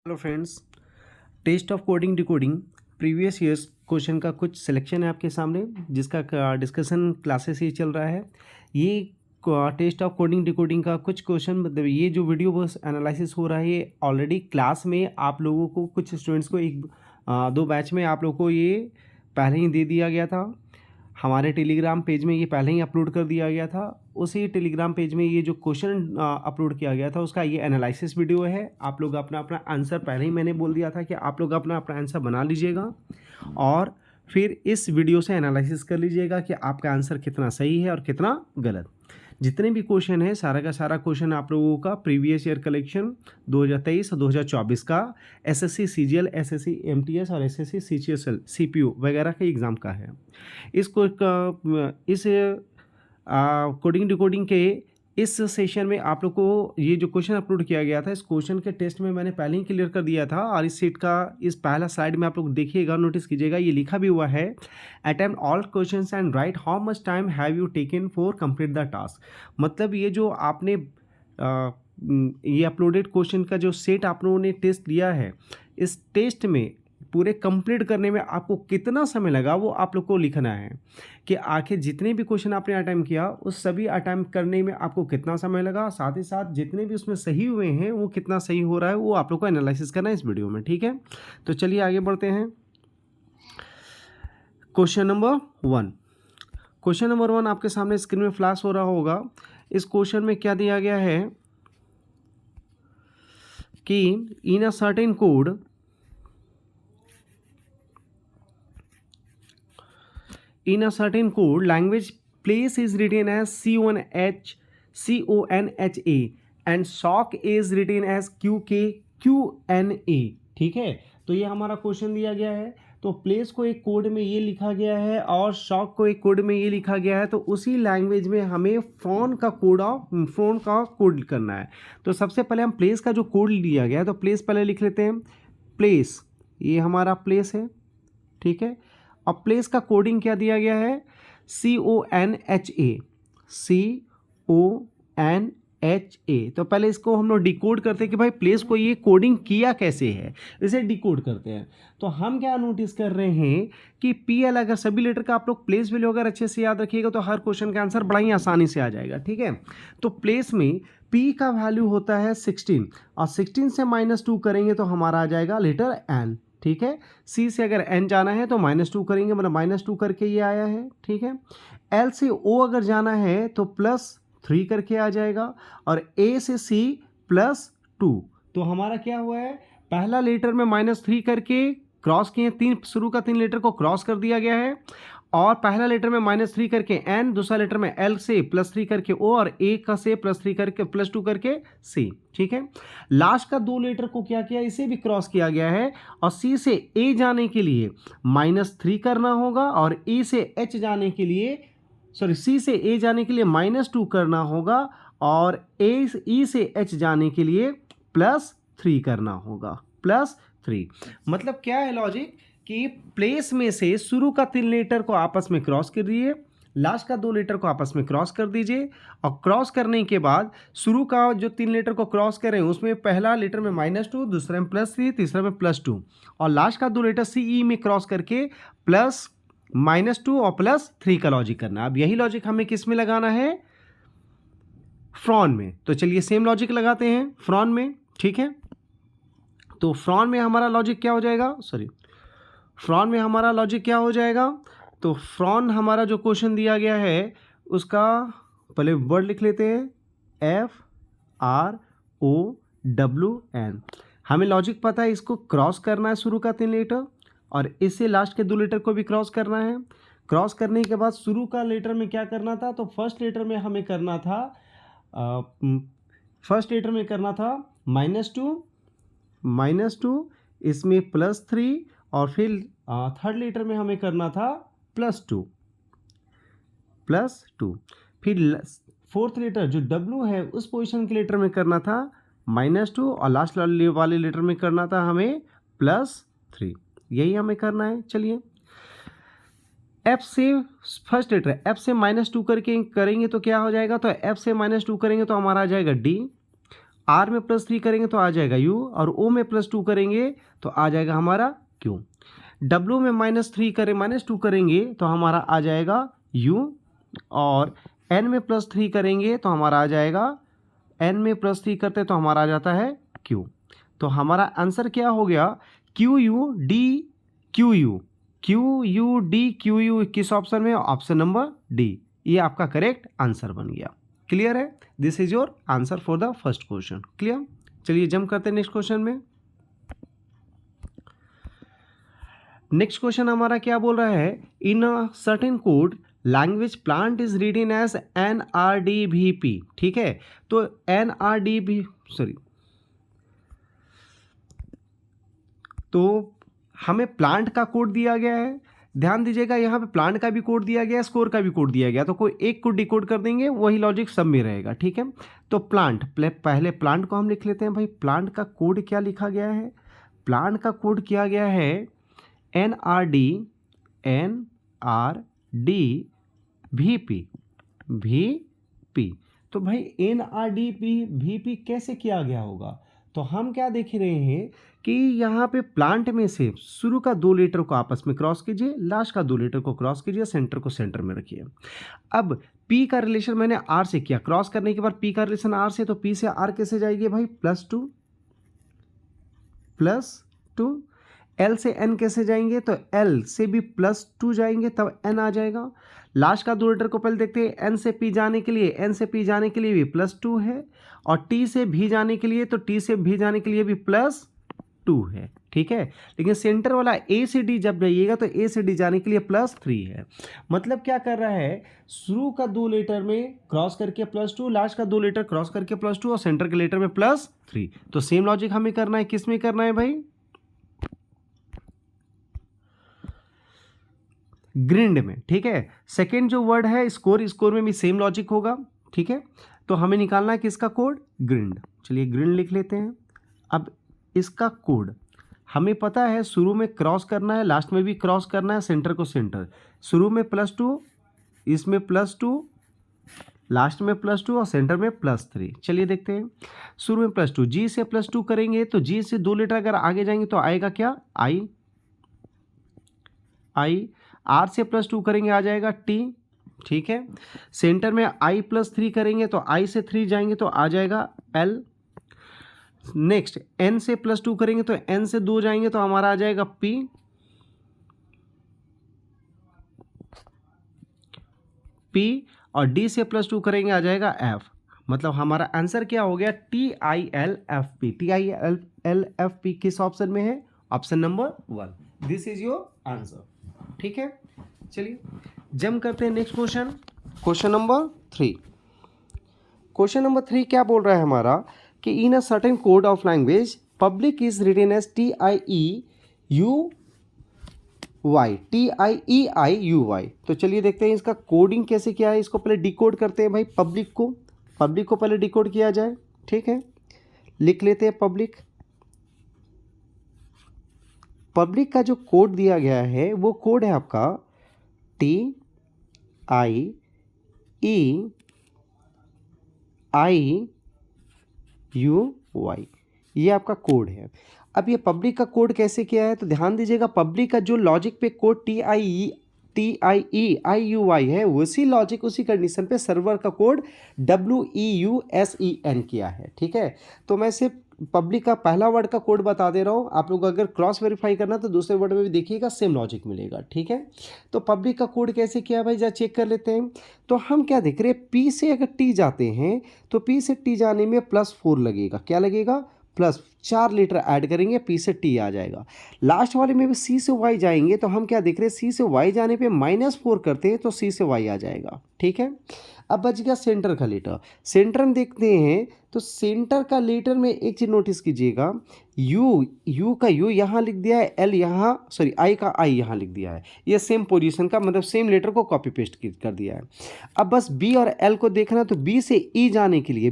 Hello friends, test of coding decoding previous years question का कुछ selection है आपके सामने, जिसका डिस्कशन क्लासेस ही चल रहा है। ये टेस्ट ऑफ कोडिंग डिकोडिंग का कुछ क्वेश्चन, मतलब ये जो वीडियो बस एनालिसिस हो रहा है, ये ऑलरेडी क्लास में आप लोगों को, कुछ स्टूडेंट्स को दो बैच में आप लोगों को ये पहले ही दे दिया गया था। हमारे टेलीग्राम पेज में ये पहले ही अपलोड कर दिया गया था। उसी टेलीग्राम पेज में ये जो क्वेश्चन अपलोड किया गया था, उसका ये एनालिसिस वीडियो है। आप लोग अपना अपना आंसर, पहले ही मैंने बोल दिया था कि आप लोग अपना अपना आंसर बना लीजिएगा और फिर इस वीडियो से एनालिसिस कर लीजिएगा कि आपका आंसर कितना सही है और कितना गलत। जितने भी क्वेश्चन है, सारा का सारा क्वेश्चन आप लोगों का प्रीवियस ईयर कलेक्शन 2023 और 2024 का एसएससी सीजीएल, एसएससी एमटीएस और एसएससी सीजीएल सीपीयू वगैरह के एग्ज़ाम का है। इस कोडिंग डिकोडिंग के इस सेशन में आप लोग को ये जो क्वेश्चन अपलोड किया गया था, इस क्वेश्चन के टेस्ट में मैंने पहले ही क्लियर कर दिया था। और इस सीट का इस पहला स्लाइड में आप लोग देखिएगा, नोटिस कीजिएगा, ये लिखा भी हुआ है, attempt all questions and right how much time have you taken for complete the task. मतलब ये जो आपने ये अपलोडेड क्वेश्चन का जो सेट आप लोगों ने टेस्ट लिया है, इस टेस्ट में पूरे कंप्लीट करने में आपको कितना समय लगा, वो आप लोग को लिखना है कि आखिर जितने भी क्वेश्चन आपने अटेम्प्ट किया, उस सभी अटेम्प्ट करने में आपको कितना समय लगा, साथ ही साथ जितने भी उसमें सही हुए हैं वो कितना सही हो रहा है, वो आप लोग को एनालिसिस करना है इस वीडियो में। ठीक है, तो चलिए आगे बढ़ते हैं। Question number 1। क्वेश्चन नंबर 1 आपके सामने स्क्रीन में फ्लैश हो रहा होगा। इस क्वेश्चन में क्या दिया गया है कि in a certain code, in a certain code language, place is written as CONHA and shock is written as QKQNA। ठीक है, तो ये हमारा क्वेश्चन दिया गया है। तो प्लेस को एक कोड में ये लिखा गया है और शॉक को एक कोड में ये लिखा गया है। तो उसी लैंग्वेज में हमें फोन का कोड करना है। तो सबसे पहले हम प्लेस का जो कोड लिया गया है, तो प्लेस पहले लिख लेते हैं। प्लेस, ये हमारा प्लेस है। ठीक है, अब प्लेस का कोडिंग क्या दिया गया है, CONHA। तो पहले इसको हम लोग डिकोड करते हैं कि भाई प्लेस को ये कोडिंग किया कैसे है, इसे डिकोड करते हैं। तो हम क्या नोटिस कर रहे हैं कि PL, अगर सभी लेटर का आप लोग प्लेस वैल्यू अगर अच्छे से याद रखिएगा तो हर क्वेश्चन का आंसर बड़ा ही आसानी से आ जाएगा। ठीक है, तो प्लेस में P का वैल्यू होता है 16 और 16 से -2 करेंगे तो हमारा आ जाएगा लेटर N। ठीक है, C से अगर N जाना है तो -2 करेंगे, मतलब -2 करके ये आया है। ठीक है, L से O अगर जाना है तो +3 करके आ जाएगा और A से C +2। तो हमारा क्या हुआ है, पहला लेटर में -3 करके क्रॉस किए, शुरू का 3 लेटर को क्रॉस कर दिया गया है और पहला लेटर में -3 करके N, दूसरा लेटर में L से +3 करके O और A का से +3 करके +2 करके C। ठीक है, लास्ट का 2 लेटर को क्या किया, इसे भी क्रॉस किया गया है और C से A जाने के लिए -3 करना होगा और E से H जाने के लिए, C से A जाने के लिए -2 करना होगा और E से H जाने के लिए +3 करना होगा, +3। मतलब क्या है लॉजिक कि प्लेस में से शुरू का 3 लेटर को आपस में क्रॉस कर दीजिए, लास्ट का 2 लेटर को आपस में क्रॉस कर दीजिए और क्रॉस करने के बाद शुरू का जो 3 लेटर को क्रॉस करें उसमें पहला लेटर में -2, दूसरे में +3, तीसरे में +2 और लास्ट का 2 लेटर CE में क्रॉस करके +-2 और +3 का लॉजिक करना। अब यही लॉजिक हमें किस में लगाना है, फ्रॉन में। तो चलिए सेम लॉजिक लगाते हैं फ्रॉन में। ठीक है, तो फ्रॉन में हमारा लॉजिक क्या हो जाएगा, फ्रॉन में हमारा लॉजिक क्या हो जाएगा, तो फ्रॉन हमारा जो क्वेश्चन दिया गया है उसका पहले वर्ड लिख लेते हैं, FROWN। हमें लॉजिक पता है, इसको क्रॉस करना है शुरू का 3 लेटर और इससे लास्ट के 2 लेटर को भी क्रॉस करना है। क्रॉस करने के बाद शुरू का लेटर में क्या करना था, तो फर्स्ट लेटर में हमें करना था -2, इसमें +3 और फिर थर्ड लेटर में हमें करना था +2, फिर फोर्थ लेटर जो W है उस पोजीशन के लेटर में करना था -2 और लास्ट वाले लेटर में करना था हमें +3। यही हमें करना है। चलिए, F से फर्स्ट लेटर F से -2 करके करेंगे तो क्या हो जाएगा, तो F से -2 करेंगे तो हमारा आ जाएगा D आर में +3 करेंगे तो आ जाएगा यू, और ओ में +2 करेंगे तो आ जाएगा हमारा क्यू। डब्ल्यू में -3 करें, -2 करेंगे तो हमारा आ जाएगा यू, और एन में +3 करेंगे तो हमारा आ जाएगा, एन में +3 करते तो हमारा आ जाता है क्यू। तो हमारा आंसर क्या हो गया, Q U D Q U, Q U D Q U किस ऑप्शन में, ऑप्शन नंबर डी, ये आपका करेक्ट आंसर बन गया। क्लियर है, this is your answer for the first question. Clear, चलिए जंप करते हैं नेक्स्ट क्वेश्चन में। नेक्स्ट क्वेश्चन हमारा क्या बोल रहा है, in a certain code language plant is written as NRDVP। ठीक है, तो NRDV तो हमें प्लांट का कोड दिया गया है, ध्यान दीजिएगा यहाँ पे प्लांट का भी कोड दिया गया है, स्कोर का भी कोड दिया गया, तो कोई एक को डिकोड कर देंगे, वही लॉजिक सब में रहेगा। ठीक है, तो प्लांट, पहले प्लांट को हम लिख लेते हैं भाई। प्लांट का कोड क्या लिखा गया है, प्लांट का कोड किया गया है NRDVP। तो भाई NRDVP कैसे किया गया होगा, तो हम क्या देख रहे हैं कि यहाँ पे प्लांट में से शुरू का 2 लेटर को आपस में क्रॉस कीजिए, लास्ट का 2 लेटर को क्रॉस कीजिए, सेंटर को सेंटर में रखिए। अब P का रिलेशन मैंने R से किया, क्रॉस करने के बाद P का रिलेशन R से, तो P से R कैसे जाएगी भाई, +2। L से N कैसे जाएंगे, तो L से भी +2 जाएंगे तब N आ जाएगा। लास्ट का 2 लेटर को पहले देखते हैं, N से P जाने के लिए, N से P जाने के लिए भी +2 है, और T से V जाने के लिए, तो T से V जाने के लिए भी +2 है। ठीक है, लेकिन सेंटर वाला A से D जब जाइएगा तो A से D जाने के लिए +3 है। मतलब क्या कर रहा है, शुरू का 2 लेटर में क्रॉस करके +2, लास्ट का 2 लेटर क्रॉस करके +2, और सेंटर के लेटर में +3। तो सेम लॉजिक हमें करना है, किस में करना है भाई, ग्रिंड में। ठीक है, सेकेंड जो वर्ड है स्कोर, स्कोर में भी सेम लॉजिक होगा। ठीक है, तो हमें निकालना है किसका कोड, ग्रिंड। चलिए ग्रिंड लिख लेते हैं। अब इसका कोड हमें पता है, शुरू में क्रॉस करना है, लास्ट में भी क्रॉस करना है, सेंटर को सेंटर, शुरू में +2, इसमें +2, लास्ट में +2 और सेंटर में +3। चलिए देखते हैं, शुरू में +2, जी से +2 करेंगे तो जी से 2 लेटर अगर आगे जाएंगे तो आएगा क्या, आई। आर से +2 करेंगे आ जाएगा टी। ठीक है, सेंटर में आई +3 करेंगे तो आई से 3 जाएंगे तो आ जाएगा एल। नेक्स्ट एन से +2 करेंगे तो एन से 2 जाएंगे तो हमारा आ जाएगा पी, और डी से +2 करेंगे आ जाएगा एफ। मतलब हमारा आंसर क्या हो गया, TILFP। TILFP किस ऑप्शन में है, option number 1। This is your answer. ठीक है, चलिए जंप करते हैं next question, question number 3। Question number 3 क्या बोल रहा है हमारा कि in a certain code of language public is written as TIEUY। तो चलिए देखते हैं इसका कोडिंग कैसे किया है। इसको पहले डिकोड करते हैं भाई, पब्लिक को पहले डिकोड किया जाए। ठीक है, लिख लेते हैं पब्लिक का जो कोड दिया गया है वो कोड है आपका TIEIUY। ये आपका कोड है। अब ये पब्लिक का कोड कैसे किया है, तो ध्यान दीजिएगा, पब्लिक का जो लॉजिक पे कोड TIEIUY है, उसी लॉजिक उसी कंडीशन पे सर्वर का कोड WEUSEN किया है। ठीक है, तो मैं सिर्फ पब्लिक का पहला वर्ड का कोड बता दे रहा हूँ, आप लोग अगर क्रॉस वेरीफाई करना तो दूसरे वर्ड में भी देखिएगा, सेम लॉजिक मिलेगा। ठीक है, तो पब्लिक का कोड कैसे किया भाई, जरा चेक कर लेते हैं। तो हम क्या देख रहे हैं, P से अगर T जाते हैं तो P से T जाने में +4 लगेगा, क्या लगेगा, +4 लेटर ऐड करेंगे, P से T आ जाएगा। लास्ट वाले में भी C से Y जाएंगे तो हम क्या देख रहे हैं, C से Y जाने पे -4 करते हैं तो C से Y आ जाएगा। ठीक है, अब बच गया सेंटर का लेटर। सेंटर में देखते हैं तो सेंटर का लेटर में एक चीज़ नोटिस कीजिएगा, यू का यू यहाँ लिख दिया है, एल यहाँ आई का आई यहाँ लिख दिया है। ये सेम पोजीशन का, मतलब सेम लेटर को कॉपी पेस्ट कर दिया है। अब बस बी और एल को देखना, तो बी से ई जाने के लिए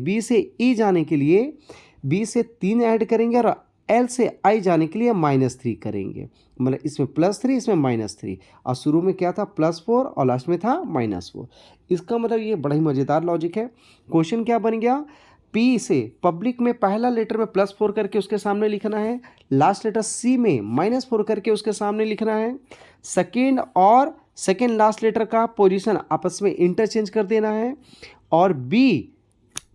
बी से 3 ऐड करेंगे, और एल से आई जाने के लिए -3 करेंगे। मतलब इसमें +3 इसमें -3, और शुरू में क्या था +4 और लास्ट में था -4। इसका मतलब ये बड़ा ही मज़ेदार लॉजिक है। क्वेश्चन क्या बन गया, पी से पब्लिक में पहला लेटर में +4 करके उसके सामने लिखना है, लास्ट लेटर सी में -4 करके उसके सामने लिखना है, सेकेंड और सेकेंड लास्ट लेटर का पोजीशन आपस में इंटरचेंज कर देना है, और बी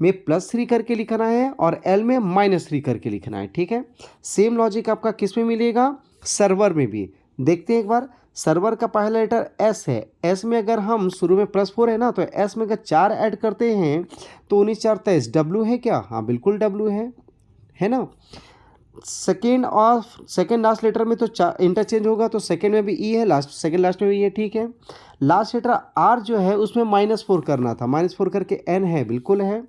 में +3 करके लिखना है और एल में -3 करके लिखना है। ठीक है, सेम लॉजिक आपका किस में मिलेगा, सर्वर में भी। देखते हैं एक बार, सर्वर का पहला लेटर एस है, एस में अगर हम शुरू में +4 है ना, तो एस में अगर 4 ऐड करते हैं तो 19 4 23 डब्ल्यू है क्या, हाँ बिल्कुल डब्ल्यू है ना। सेकेंड और सेकेंड लास्ट लेटर में तो इंटरचेंज होगा, तो सेकेंड में भी ई है, लास्ट सेकेंड लास्ट में भी ये, ठीक है। लास्ट लेटर आर जो है उसमें -4 करना था, -4 करके एन है, बिल्कुल है।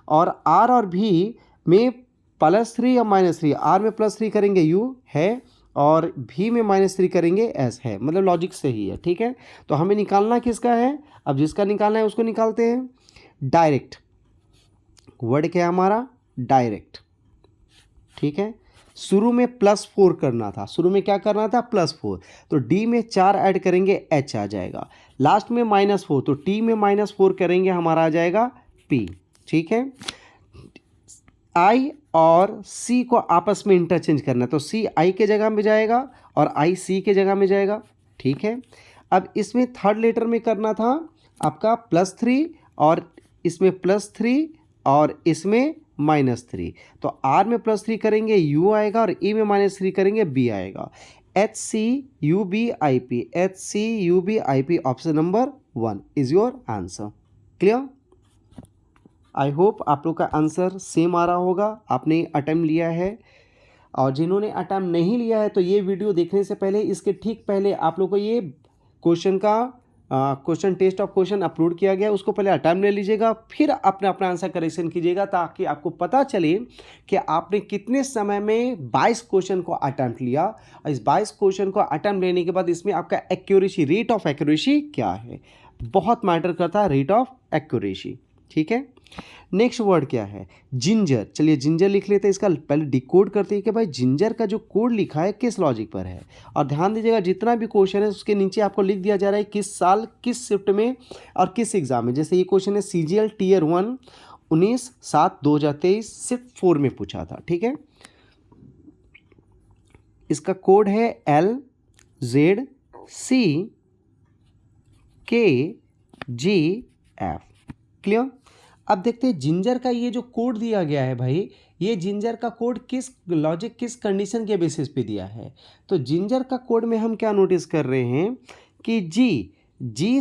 और आर और भी में +3 या -3, आर में +3 करेंगे यू है, और भी में -3 करेंगे एस है, मतलब लॉजिक सही है। ठीक है, तो हमें निकालना किसका है, अब जिसका निकालना है उसको निकालते हैं। डायरेक्ट वर्ड क्या है हमारा, डायरेक्ट। ठीक है, शुरू में +4 करना था, शुरू में क्या करना था, +4, तो डी में 4 ऐड करेंगे एच आ जाएगा, लास्ट में -4 तो टी में -4 करेंगे हमारा आ जाएगा पी। ठीक है, आई और सी को आपस में इंटरचेंज करना है, तो सी आई के जगह में जाएगा और आई सी के जगह में जाएगा। ठीक है, अब इसमें थर्ड लेटर में करना था आपका +3, और इसमें +3 और इसमें -3, तो आर में +3 करेंगे यू आएगा, और ई में -3 करेंगे बी आएगा। HCUBIP, HCUBIP, option number 1 is your answer. Clear, I hope आप लोग का आंसर सेम आ रहा होगा, आपने अटेम्प्ट लिया है। और जिन्होंने अटेम्प्ट नहीं लिया है तो ये वीडियो देखने से पहले, इसके ठीक पहले आप लोग को ये क्वेश्चन का question test of question upload किया गया, उसको पहले अटेम्प्ट ले लीजिएगा, फिर अपना अपना आंसर करेक्शन कीजिएगा, ताकि आपको पता चले कि आपने कितने समय में 22 क्वेश्चन को अटेम्प्ट लिया। और इस 22 क्वेश्चन को अटेम्प्ट लेने के बाद इसमें आपका एक्यूरेसी, रेट ऑफ एक्यूरेसी क्या है, बहुत मैटर करता है रेट ऑफ एक्यूरेसी। ठीक है, नेक्स्ट वर्ड क्या है, जिंजर। चलिए जिंजर लिख लेते हैं, इसका पहले डिकोड करते हैं कि भाई जिंजर का जो कोड लिखा है किस लॉजिक पर है। और ध्यान दीजिएगा जितना भी क्वेश्चन है उसके नीचे आपको लिख दिया जा रहा है किस साल, किस शिफ्ट में और किस एग्जाम में। जैसे ये क्वेश्चन है CGL Tier 1 19/7/2023 शिफ्ट 4 में पूछा था। ठीक है, इसका कोड है LZCKGF। क्लियर, अब देखते हैं जिंजर का ये जो कोड दिया गया है भाई, ये जिंजर का कोड किस लॉजिक, किस कंडीशन के बेसिस पे दिया है। तो जिंजर का कोड में हम क्या नोटिस कर रहे हैं कि जी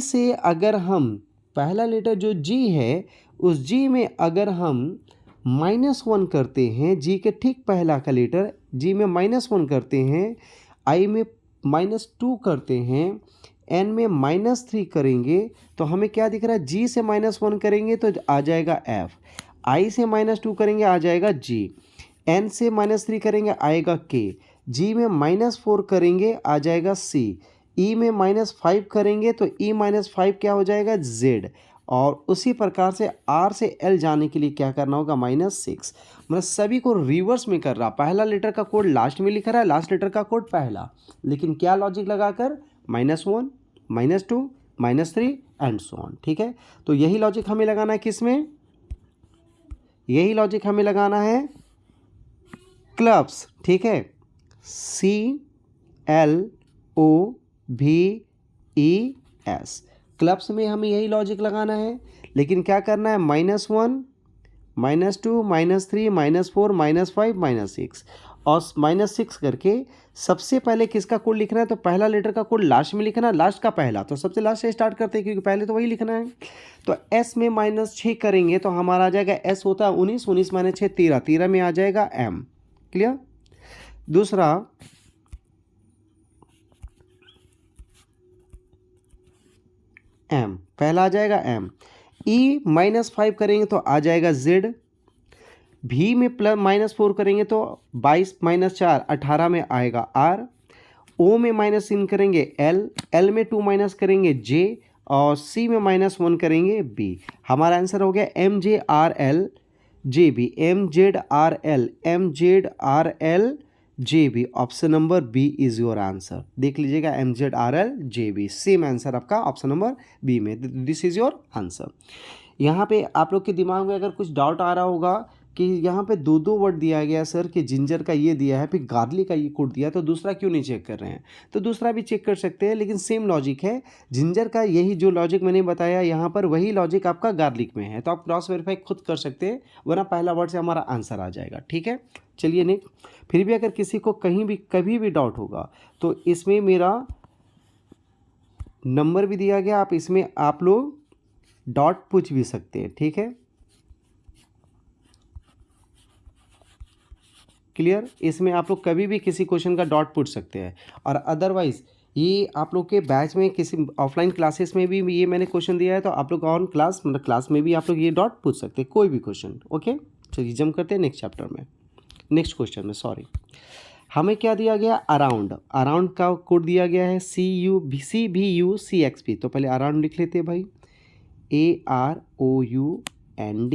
से अगर हम पहला लेटर जो जी है, उस जी में अगर हम -1 करते हैं, जी के ठीक पहला का लेटर जी में -1 करते हैं, आई में -2 करते हैं, एन में -3 करेंगे, तो हमें क्या दिख रहा है, जी से -1 करेंगे तो आ जाएगा एफ, आई से -2 करेंगे आ जाएगा जी, एन से -3 करेंगे आएगा के, जी में -4 करेंगे आ जाएगा सी, ई में -5 करेंगे तो ई -5 क्या हो जाएगा जेड, और उसी प्रकार से आर से एल जाने के लिए क्या करना होगा, -6। मतलब सभी को रिवर्स में कर रहा, पहला लेटर का कोड लास्ट में लिख रहा है, लास्ट लेटर का कोड पहला, लेकिन क्या लॉजिक लगाकर, -1 -2 -3 एंड सो ऑन। ठीक है, तो यही लॉजिक हमें लगाना है किस में, यही लॉजिक हमें लगाना है क्लब्स। ठीक है, CLOVES, क्लब्स में हमें यही लॉजिक लगाना है, लेकिन क्या करना है, -1 -2 -3 -4 -5 -6 और -6 करके सबसे पहले किसका कोड लिखना है, तो पहला लेटर का कोड लास्ट में लिखना है, लास्ट का पहला, तो सबसे लास्ट से स्टार्ट करते हैं क्योंकि पहले तो वही लिखना है। तो S में -6 करेंगे तो हमारा आ जाएगा, S होता है 19, 19 - 6 13, 13 में आ जाएगा M। क्लियर, दूसरा M, पहला आ जाएगा M, E -5 करेंगे तो आ जाएगा Z, भी में -4 करेंगे तो 22 - 4 18 में आएगा R, O में -3 करेंगे L, L में 2 माइनस करेंगे J, और C में -1 करेंगे B। हमारा आंसर हो गया MZRL JB, MZRL MZRL JB, option number B is your answer. देख लीजिएगा MZRL JB, सेम आंसर आपका ऑप्शन नंबर B में, दिस इज योर आंसर। यहाँ पे आप लोग के दिमाग में अगर कुछ डाउट आ रहा होगा कि यहाँ पे दो दो वर्ड दिया गया सर, कि जिंजर का ये दिया है फिर गार्लिक का ये कोड दिया है, तो दूसरा क्यों नहीं चेक कर रहे हैं? तो दूसरा भी चेक कर सकते हैं, लेकिन सेम लॉजिक है। जिंजर का यही जो लॉजिक मैंने बताया यहाँ पर, वही लॉजिक आपका गार्लिक में है, तो आप क्रॉस वेरीफाई खुद कर सकते हैं, वरना पहला वर्ड से हमारा आंसर आ जाएगा। ठीक है, चलिए नेक्स्ट। फिर भी अगर किसी को कहीं भी कभी भी डाउट होगा तो इसमें मेरा नंबर भी दिया गया, आप इसमें आप लोग डॉट पूछ भी सकते हैं। ठीक है, क्लियर? इसमें आप लोग कभी भी किसी क्वेश्चन का डॉट पूछ सकते हैं। और अदरवाइज ये आप लोग के बैच में किसी ऑफलाइन क्लासेस में भी ये मैंने क्वेश्चन दिया है, तो आप लोग ऑन क्लास मतलब क्लास में भी आप लोग ये डॉट पूछ सकते हैं, कोई भी क्वेश्चन। ओके, चलिए जम करते हैं नेक्स्ट चैप्टर में, नेक्स्ट क्वेश्चन में। सॉरी, हमें क्या दिया गया? अराउंड। अराउंड का कोड दिया गया है CUVCXP। तो पहले अराउंड लिख लेते हैं भाई, AROUND।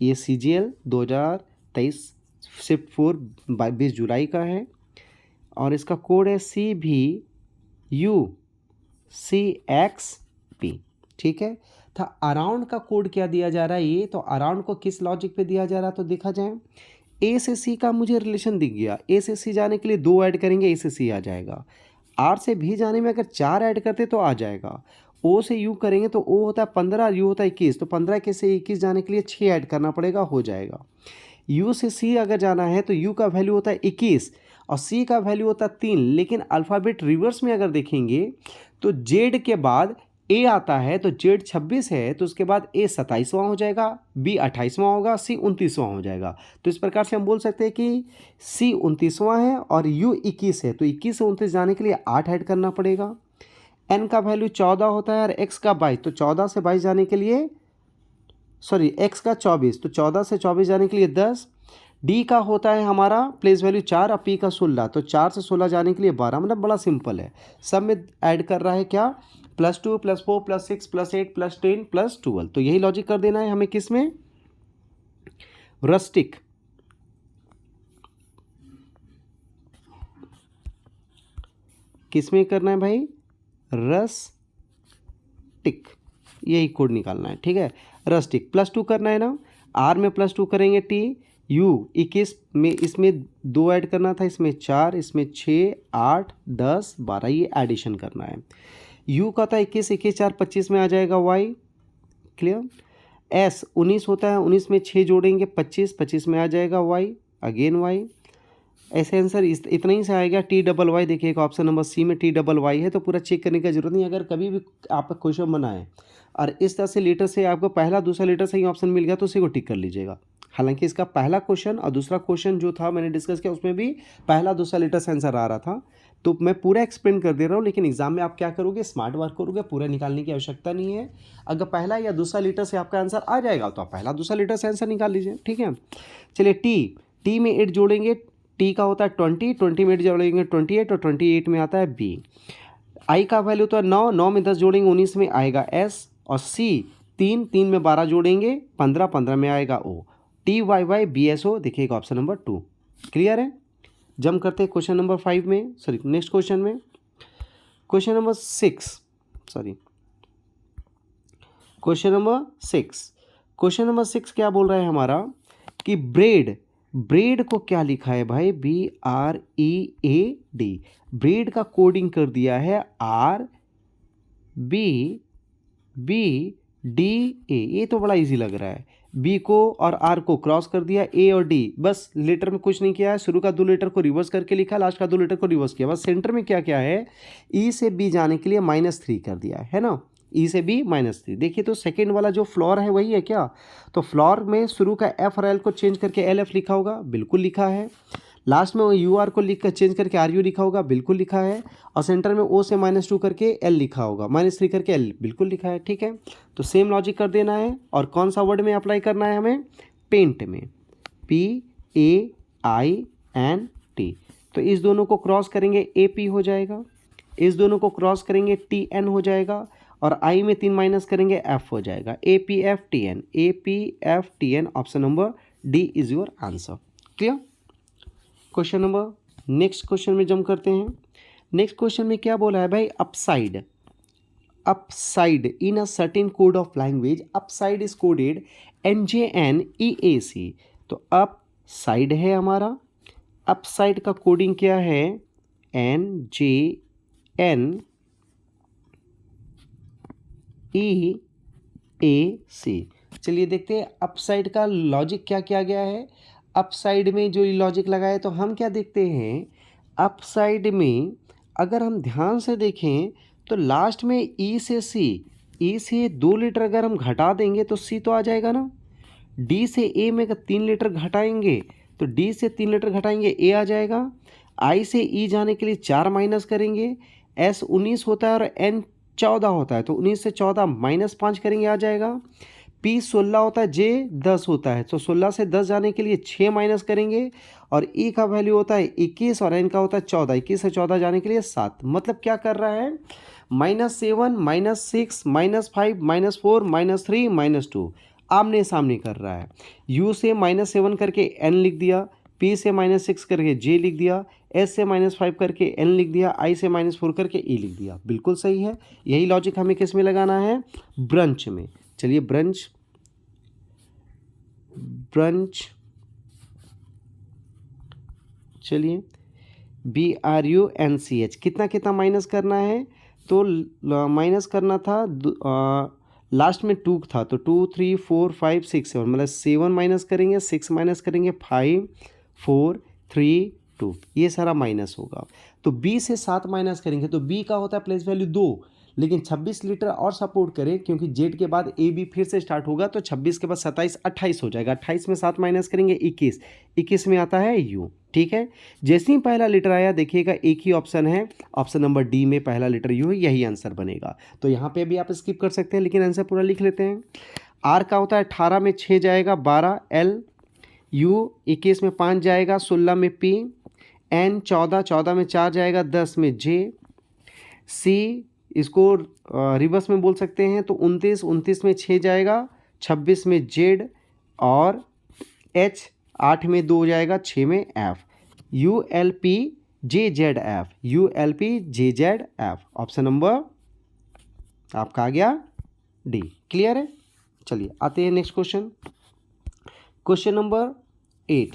ये CGL 2023 शिफ्ट 4 20 जुलाई का है, और इसका कोड है CVUCXP। ठीक है, था अराउंड का कोड क्या दिया जा रहा है ये, तो अराउंड को किस लॉजिक पे दिया जा रहा है, तो देखा जाए A से C का मुझे रिलेशन दिख गया। A से C जाने के लिए 2 ऐड करेंगे, A से C आ जाएगा। R से B जाने में अगर 4 ऐड करते तो आ जाएगा। O से U करेंगे तो O होता है 15, U होता है 21, तो 15 के से 21 जाने के लिए 6 ऐड करना पड़ेगा, हो जाएगा। U से C अगर जाना है तो U का वैल्यू होता है 21 और C का वैल्यू होता है 3, लेकिन अल्फ़ाबेट रिवर्स में अगर देखेंगे तो Z के बाद A आता है, तो Z 26 है, तो उसके बाद A 27वां हो जाएगा, B 28वां होगा, C 29वां हो जाएगा। तो इस प्रकार से हम बोल सकते हैं कि C 29वां है और U 21 है, तो 21 से 29 जाने के लिए 8 ऐड करना पड़ेगा। N का वैल्यू 14 होता है और X का 22, तो 14 से 22 जाने के लिए X का 24, तो 14 से 24 जाने के लिए 10। D का होता है हमारा प्लेस वैल्यू 4 और P का 16, तो 4 से 16 जाने के लिए 12, मतलब बड़ा सिंपल है। सब में ऐड कर रहा है क्या? +2 +4 +6 +8 +10 +12, तो यही लॉजिक कर देना है हमें। किस में? रस्टिक। किस में करना है भाई? रस्टिक, यही कोड निकालना है। ठीक है, रस्टिक +2 करना है ना, R में +2 करेंगे T, U 21 में इसमें 2 ऐड करना था, इसमें 4, इसमें 6 8 10 12, ये एडिशन करना है। U का था 21, 21 4 25 में आ जाएगा Y। क्लियर? S 19 होता है, 19 में 6 जोड़ेंगे 25, 25 में आ जाएगा Y, अगेन Y। ऐसे आंसर इतना ही से आएगा। TYY देखिएगा ऑप्शन नंबर C में TYY है, तो पूरा चेक करने की जरूरत नहीं। अगर कभी भी आपका क्वेश्चन बना है और इस तरह से लेटर से आपको पहला दूसरा लेटर से ही ऑप्शन मिल गया तो उसी को टिक कर लीजिएगा। हालांकि इसका पहला क्वेश्चन और दूसरा क्वेश्चन जो था मैंने डिस्कस किया, उसमें भी पहला दूसरा लेटर से आंसर आ रहा था, तो मैं पूरा एक्सप्लेन कर दे रहा हूँ। लेकिन एग्जाम में आप क्या करोगे? स्मार्ट वर्क करोगे, पूरा निकालने की आवश्यकता नहीं है। अगर पहला या दूसरा लेटर से आपका आंसर आ जाएगा तो आप पहला दूसरा लेटर से आंसर निकाल लीजिए। ठीक है, चलिए टी में 8 जोड़ेंगे, टी का होता है 20, 20 में 8 जोड़ेंगे 28, और 28 में आता है बी। आई का वैल्यू तो 9, 9 में 10 जोड़ेंगे 19 में आएगा एस, और सी 3, 3 में 12 जोड़ेंगे 15, 15 में आएगा ओ। TYYBSO देखिएगा ऑप्शन नंबर 2। क्लियर है? जम करते हैं क्वेश्चन नंबर 5 में, सॉरी नेक्स्ट क्वेश्चन में, question number 6, sorry question number 6। Question number 6 क्या बोल रहा है हमारा कि ब्रेड, ब्रेड को क्या लिखा है भाई? BREAD। ब्रेड का कोडिंग कर दिया है RBBDA। ये तो बड़ा इजी लग रहा है। बी को और आर को क्रॉस कर दिया, ए और डी, बस लेटर में कुछ नहीं किया है। शुरू का 2 लेटर को रिवर्स करके लिखा, लास्ट का 2 लेटर को रिवर्स किया। बस सेंटर में क्या क्या है? ई से बी जाने के लिए -3 कर दिया है ना, ई से बी -3। देखिए तो सेकेंड वाला जो फ्लोर है वही है क्या? तो फ्लोर में शुरू का एफ और एल को चेंज करके LF लिखा होगा, बिल्कुल लिखा है। लास्ट में वो UR को लिख कर चेंज करके RU लिखा होगा, बिल्कुल लिखा है। और सेंटर में O से -2 करके L लिखा होगा, -3 करके L, बिल्कुल लिखा है। ठीक है, तो सेम लॉजिक कर देना है। और कौन सा वर्ड में अप्लाई करना है हमें? पेंट में, PAINT। तो इस दोनों को क्रॉस करेंगे AP हो जाएगा, इस दोनों को क्रॉस करेंगे TN हो जाएगा, और I में 3 माइनस करेंगे F हो जाएगा। APFTN, APFTN, option number D is your answer. Clear? Question number, next question में जम करते हैं। नेक्स्ट क्वेश्चन में क्या बोला है भाई? Upside. upside in a certain code of language, upside is coded NJNEAC। तो upside है हमारा, upside का कोडिंग क्या है NJNEAC। चलिए देखते हैं अपसाइड का लॉजिक क्या किया गया है। अपसाइड में जो लॉजिक लगाए तो हम क्या देखते हैं, अपसाइड में अगर हम ध्यान से देखें तो लास्ट में ई से 2 लीटर अगर हम घटा देंगे तो सी तो आ जाएगा ना। डी से ए में अगर 3 लीटर घटाएंगे तो डी से 3 लीटर घटाएंगे ए आ जाएगा। आई से ई जाने के लिए 4 माइनस करेंगे, एस 19 होता है और एन 14 होता है, तो 19 से 14 -5 करेंगे आ जाएगा। पी 16 होता है, जे 10 होता है, तो 16 से 10 जाने के लिए 6 माइनस करेंगे और ई का वैल्यू होता है 21 और एन का होता है 14, 21 से 14 जाने के लिए 7। मतलब क्या कर रहा है, -7 -6 -5 -4 -3 -2 आमने सामने कर रहा है। यू से -7 करके एन लिख दिया, पी से -6 करके जे लिख दिया, एस से -5 करके एन लिख दिया, आई से -4 करके ई लिख दिया। बिल्कुल सही है। यही लॉजिक हमें किस में लगाना है, ब्रंच में। चलिए ब्रंच चलिए BRUNCH कितना कितना माइनस करना है, तो माइनस करना था लास्ट में 2 था, तो 2 3 4 5 6 7 मतलब 7 माइनस करेंगे, 6 माइनस करेंगे, 5 4 3 2 ये सारा माइनस होगा। तो B से 7 माइनस करेंगे तो B का होता है प्लेस वैल्यू 2, लेकिन 26 लीटर और सपोर्ट करें क्योंकि जेड के बाद ए बी फिर से स्टार्ट होगा, तो 26 के बाद 27 28 हो जाएगा। 28 में 7 माइनस करेंगे 21, 21 में आता है यू। ठीक है, जैसे ही पहला लीटर आया देखिएगा एक ही ऑप्शन है, ऑप्शन नंबर डी में पहला लीटर यू है, यही आंसर बनेगा। तो यहाँ पे भी आप स्किप कर सकते हैं लेकिन आंसर पूरा लिख लेते हैं। आर का होता है 18 में 6 जाएगा 12 एल, यू 21 में 5 जाएगा 16 में पी, एन 14 में 4 जाएगा 10 में जे, सी इसको रिवर्स में बोल सकते हैं तो 29 में 6 जाएगा 26 में जेड, और एच 8 में 2 जाएगा 6 में F, ULP JZF, ULP JZF option number आपका आ गया डी। क्लियर है। चलिए आते हैं नेक्स्ट क्वेश्चन। क्वेश्चन नंबर 8,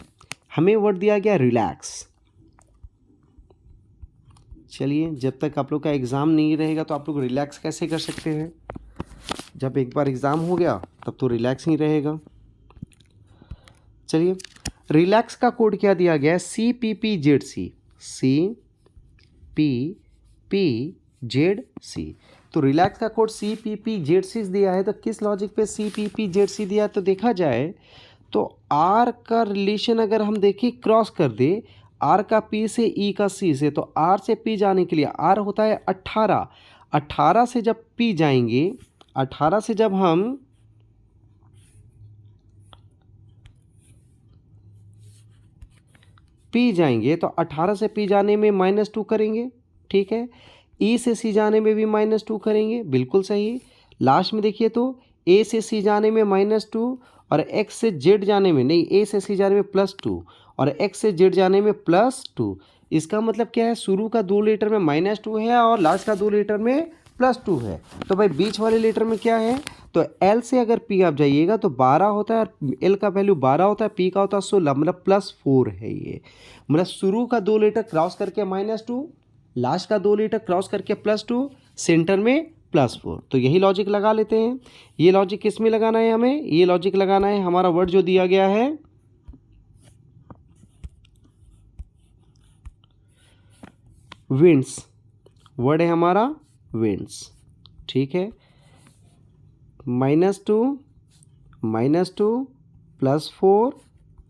हमें वर्ड दिया गया रिलैक्स। चलिए जब तक आप लोग का एग्ज़ाम नहीं रहेगा तो आप लोग रिलैक्स कैसे कर सकते हैं, जब एक बार एग्ज़ाम हो गया तब तो रिलैक्स ही रहेगा। चलिए रिलैक्स का कोड क्या दिया गया है, CPPZC, CPPZC। तो रिलैक्स का कोड CPPZC दिया है, तो किस लॉजिक पे CPPZC दिया है, तो देखा जाए तो R का रिलेशन अगर हम देखें क्रॉस कर दे, R का P से E का C से, तो R से P जाने के लिए R होता है 18, 18 से जब P जाएंगे, 18 से जब हम P जाएंगे तो 18 से P जाने में -2 करेंगे। ठीक है, E से C जाने में भी -2 करेंगे, बिल्कुल सही। लास्ट में देखिए तो A से C जाने में -2 और X से Z जाने में, नहीं A से C जाने में +2 और X से Z जाने में +2। इसका मतलब क्या है, शुरू का 2 लीटर में -2 है और लास्ट का 2 लीटर में +2 है। तो भाई बीच वाले लीटर में क्या है, तो L से अगर P आप जाइएगा तो 12 होता है और L का वैल्यू 12 होता है, P का होता है 16, मतलब +4 है ये। मतलब शुरू का 2 लीटर क्रॉस करके -2, लास्ट का 2 लीटर क्रॉस करके +2, सेंटर में +4। तो यही लॉजिक लगा लेते हैं। ये लॉजिक किस में लगाना है हमें, ये लॉजिक लगाना है हमारा वर्ड जो दिया गया है विंड्स, वर्ड है हमारा विंड्स। ठीक है, -2 -2 +4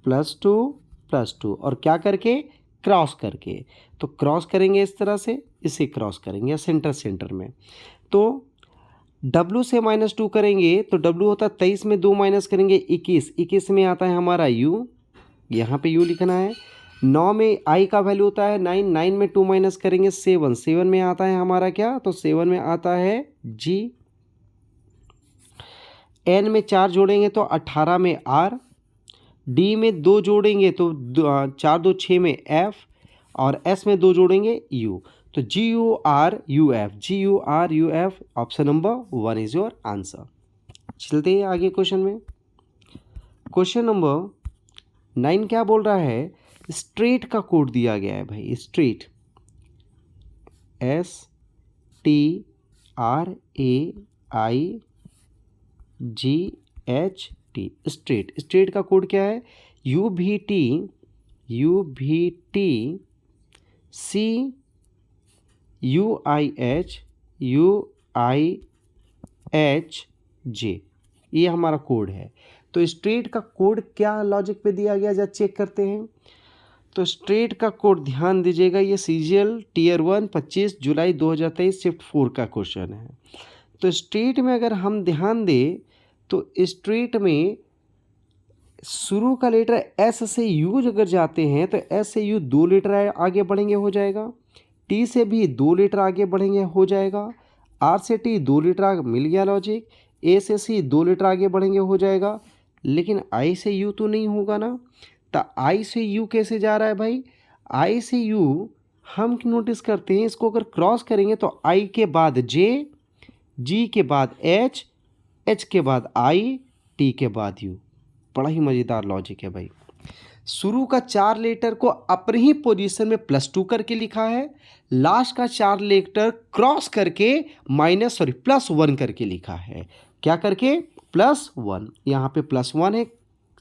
+2 +2 और क्या करके, क्रॉस करके। तो क्रॉस करेंगे इस तरह से, इसे क्रॉस करेंगे सेंटर में। तो W से -2 करेंगे तो W होता है 23 में 2 माइनस करेंगे 21, 21 में आता है हमारा U, यहाँ पे U लिखना है। 9 में I का वैल्यू होता है 9, 9 में 2 माइनस करेंगे 7, 7 में आता है हमारा क्या, तो 7 में आता है G। N में 4 जोड़ेंगे तो 18 में R, D में 2 जोड़ेंगे तो 4 2 6 में F, और एस में 2 जोड़ेंगे यू, तो GURUF option number 1 is your answer. चलते हैं आगे क्वेश्चन में। क्वेश्चन नंबर 9 क्या बोल रहा है, स्ट्रेट का कोड दिया गया है भाई, स्ट्रेट STRAIGHT, स्ट्रेट का कोड क्या है, UVT CUIH ये हमारा कोड है। तो स्ट्रेट का कोड क्या लॉजिक पे दिया गया, जरा चेक करते हैं। तो स्ट्रेट का कोड ध्यान दीजिएगा, ये CGL Tier 1 25 जुलाई 2023 शिफ्ट 4 का क्वेश्चन है। तो स्ट्रेट में अगर हम ध्यान दें तो स्ट्रेट में शुरू का लेटर एस से यू अगर जाते हैं तो एस से यू 2 लेटर आगे बढ़ेंगे हो जाएगा, टी से भी 2 लेटर आगे बढ़ेंगे हो जाएगा, आर से टी 2 लेटर आगे, मिल गया लॉजिक, ए से सी 2 लेटर आगे बढ़ेंगे हो जाएगा, लेकिन आई से यू तो नहीं होगा ना। तो आई से यू कैसे जा रहा है भाई, आई से यू हम नोटिस करते हैं, इसको अगर क्रॉस करेंगे तो आई के बाद जे, जी के बाद एच, एच के बाद आई, टी के बाद यू। बड़ा ही मज़ेदार लॉजिक है भाई। शुरू का 4 लेटर को अपनी ही पोजीशन में +2 करके लिखा है, लास्ट का 4 लेटर क्रॉस करके +1 करके लिखा है। क्या करके, +1, यहाँ पे +1 है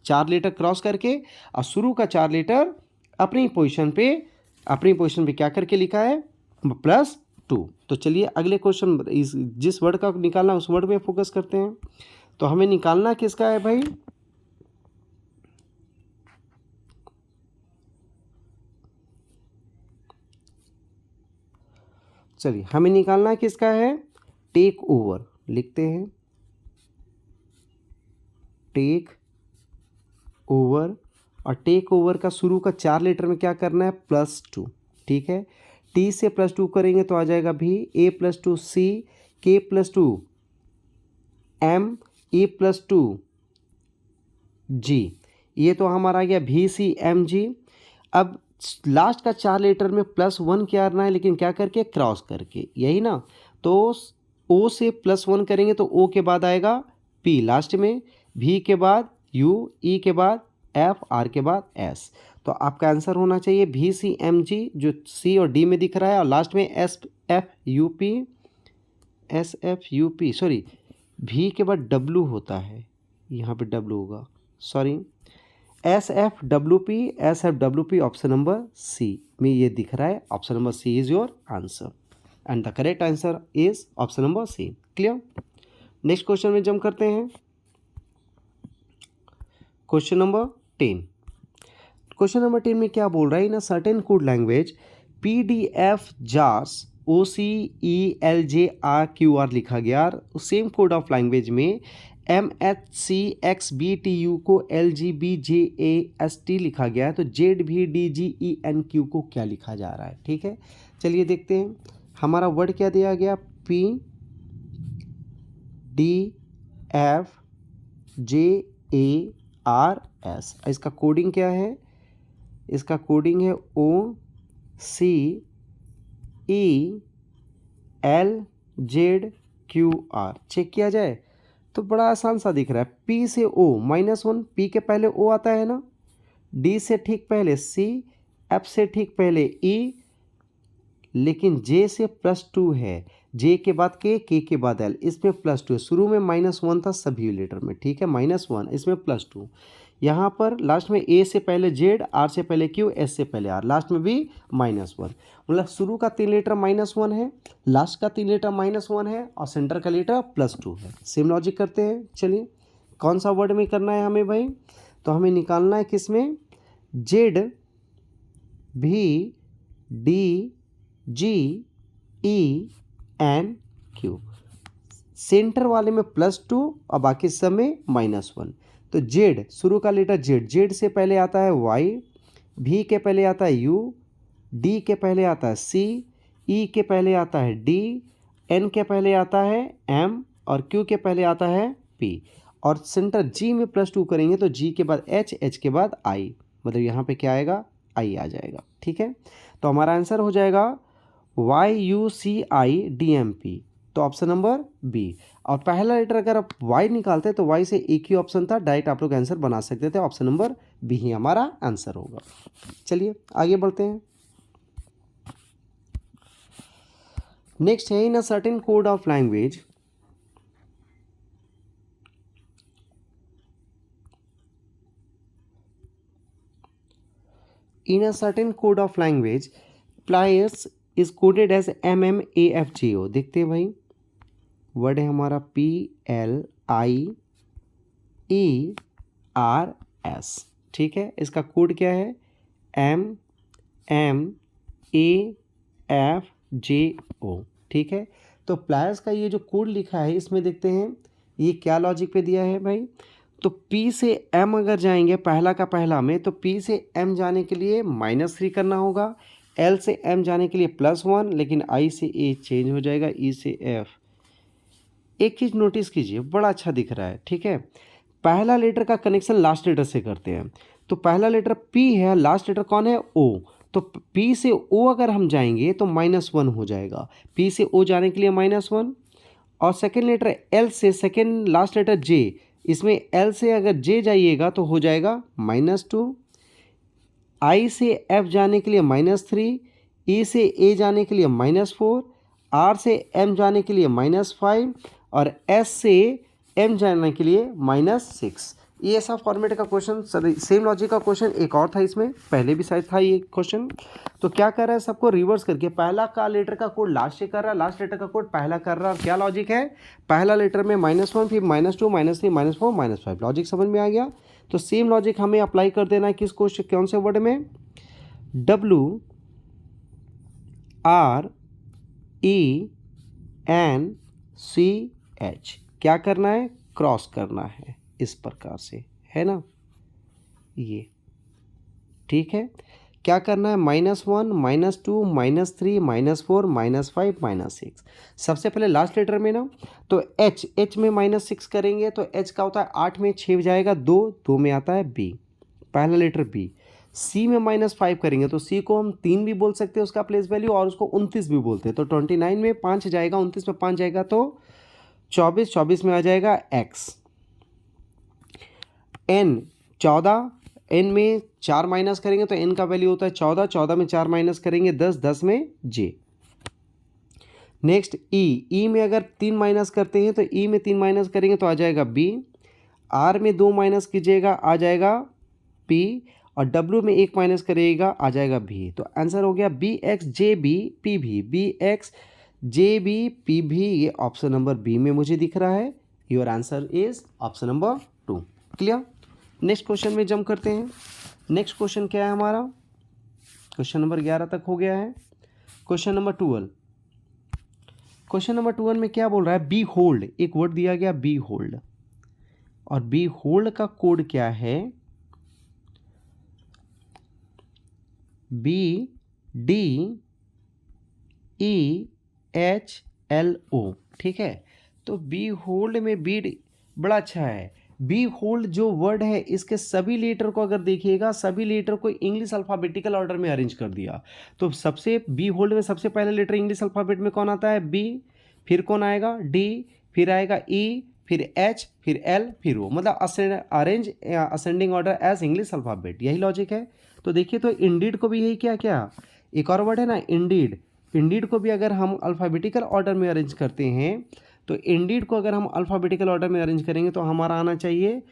4 लेटर क्रॉस करके, और शुरू का 4 लेटर अपनी पोजीशन पे क्या करके लिखा है, +2। तो चलिए अगले क्वेश्चन, जिस वर्ड का निकालना उस वर्ड में फोकस करते हैं। तो हमें निकालना किसका है भाई, चलिए हमें निकालना किसका है, टेक ओवर। लिखते हैं टेक ओवर, और टेक ओवर का शुरू का 4 लेटर में क्या करना है, +2। ठीक है, टी से +2 करेंगे तो आ जाएगा भी A+2 C, K+2 M, E+2 G, ये तो हमारा आ गया VCMG। अब लास्ट का 4 लेटर में +1 क्या करना है, लेकिन क्या करके, क्रॉस करके, यही ना। तो O से +1 करेंगे तो O के बाद आएगा P लास्ट में, V के बाद U, E के बाद F, R के बाद S। तो आपका आंसर होना चाहिए VCMG, जो C और D में दिख रहा है, और लास्ट में SFUP, सॉरी V के बाद W होता है, यहाँ पे W होगा, sorry SFWP option number C में ये दिख रहा है। Option number C is your answer, and the correct answer is option number C। Clear. Next question में जंप करते हैं, क्वेश्चन नंबर 10। क्वेश्चन नंबर 10 में क्या बोल रहा है, in a certain code language PDF JARS OCELJRQR लिखा गया, सेम कोड ऑफ लैंग्वेज में MHCXBTU को LGBJAST लिखा गया है, तो ZVDGENQ को क्या लिखा जा रहा है। ठीक है, चलिए देखते हैं। हमारा वर्ड क्या दिया गया, PDFJARS, इसका कोडिंग क्या है, इसका कोडिंग है OCELZQR। चेक किया जाए तो बड़ा आसान सा दिख रहा है, P से O -1, P के पहले O आता है ना, D से ठीक पहले C, F से ठीक पहले E, लेकिन J से +2 है, J के बाद K, K के बाद L, इसमें +2 है। शुरू में -1 था सभी लेटर में, ठीक है, -1, इसमें +2। यहाँ पर लास्ट में A से पहले Z, R से पहले Q, S से पहले R, लास्ट में भी -1, मतलब शुरू का 3 लेटर -1 है, लास्ट का 3 लेटर -1 है, और सेंटर का लेटर +2 है। सेम लॉजिक करते हैं। चलिए कौन सा वर्ड में करना है हमें भाई, तो हमें निकालना है किसमें, ZVDGENQ, सेंटर वाले में +2 और बाकी सब में -1। तो Z, शुरू का लेटर Z से पहले आता है Y, V के पहले आता है U, D के पहले आता है C, E के पहले आता है D, N के पहले आता है M, और Q के पहले आता है P, और सेंटर G में +2 करेंगे तो G के बाद H, H के बाद I, मतलब यहाँ पे क्या आएगा आई आ जाएगा। ठीक है, तो हमारा आंसर हो जाएगा YUCIDMP, तो ऑप्शन नंबर बी। और पहला लेटर अगर आप वाई निकालते तो वाई से एक ही ऑप्शन था, डायरेक्ट आप लोग आंसर बना सकते थे, ऑप्शन नंबर बी ही हमारा आंसर होगा। चलिए आगे बढ़ते हैं। नेक्स्ट है in a certain code of language in a certain code of language pliers is coded as MMAFGO। देखते हैं भाई, वर्ड है हमारा PLIERS। ठीक है, इसका कोड क्या है MMAFGO। ठीक है, तो प्लायर्स का ये जो कोड लिखा है इसमें देखते हैं ये क्या लॉजिक पे दिया है भाई। तो P से M अगर जाएंगे पहला का पहला में, तो P से M जाने के लिए -3 करना होगा, L से M जाने के लिए +1, लेकिन I से A चेंज हो जाएगा, E से F। एक चीज़ नोटिस कीजिए, बड़ा अच्छा दिख रहा है। ठीक है, पहला लेटर का कनेक्शन लास्ट लेटर से करते हैं, तो पहला लेटर P है, लास्ट लेटर कौन है O, तो P से O अगर हम जाएंगे तो -1 हो जाएगा, P से O जाने के लिए -1। और सेकेंड लेटर L से सेकेंड लास्ट लेटर J, इसमें L से अगर J जाइएगा तो हो जाएगा -2, I से F जाने के लिए -3, E से A जाने के लिए -4, R से M जाने के लिए -5 और S से M जाने के लिए -6। ये ऐसा फॉर्मेट का क्वेश्चन, सेम लॉजिक का क्वेश्चन एक और था, इसमें पहले भी शायद था ये क्वेश्चन। तो क्या कर रहा है, सबको रिवर्स करके पहला का लेटर का कोड लास्ट से कर रहा है, लास्ट लेटर का कोड पहला कर रहा है। क्या लॉजिक है, पहला लेटर में -1, फिर -2, -3, -4, -5। लॉजिक समझ में आ गया। तो सेम लॉजिक हमें अप्लाई कर देना है किस क्वेश्चन, कौन से वर्ड में, WRENCH। क्या करना है, क्रॉस करना है इस प्रकार से, है ना ये। ठीक है, क्या करना है, -1, -2, -3, -4, -5, -6। सबसे पहले लास्ट लेटर में ना, तो H में -6 करेंगे तो H का होता है 8 में 6 जाएगा, 2 में आता है B, पहला लेटर B। C में -5 करेंगे तो C को हम 3 भी बोल सकते हैं उसका प्लेस वैल्यू, और उसको 29 भी बोलते हैं। तो 29 में 5 जाएगा, 29 में 5 जाएगा तो 24, 24 में आ जाएगा X। N 14, N में 4 माइनस करेंगे तो N का वैल्यू होता है 14, 14 में 4 माइनस करेंगे 10, 10 में J। नेक्स्ट E में अगर 3 माइनस करते हैं तो E में 3 माइनस करेंगे तो आ जाएगा B, R में 2 माइनस कीजिएगा आ जाएगा P, और W में 1 माइनस करिएगा आ जाएगा B। तो आंसर हो गया BXJBPV, BXJBPV, ये ऑप्शन नंबर B में मुझे दिख रहा है। Your answer is option number 2। Clear. Next question में जंप करते हैं। नेक्स्ट क्वेश्चन क्या है हमारा, क्वेश्चन नंबर 11 तक हो गया है। क्वेश्चन नंबर 12, क्वेश्चन नंबर 12 में क्या बोल रहा है, बी होल्ड, एक वर्ड दिया गया बी होल्ड, और बी होल्ड का कोड क्या है, BDEHLO। ठीक है, तो बी होल्ड में बी बड़ा अच्छा है। बी होल्ड जो वर्ड है इसके सभी लेटर को अगर देखिएगा, सभी लेटर को इंग्लिश अल्फ़ाबेटिकल ऑर्डर में अरेंज कर दिया। तो सबसे बी होल्ड में सबसे पहले लेटर इंग्लिश अल्फ़ाबेट में कौन आता है, बी, फिर कौन आएगा, डी, फिर आएगा ई, फिर एच, फिर एल, फिर ओ, मतलब arrange ascending order as English alphabet, यही लॉजिक है। तो देखिए, तो इंडीड को भी यही क्या क्या, एक और वर्ड है ना इंडीड, इंडीड को भी अगर हम अल्फ़ाबेटिकल ऑर्डर में अरेंज करते हैं, तो इंडीड को अगर हम अल्फ़ाबेटिकल ऑर्डर में अरेंज करेंगे तो हमारा आना चाहिए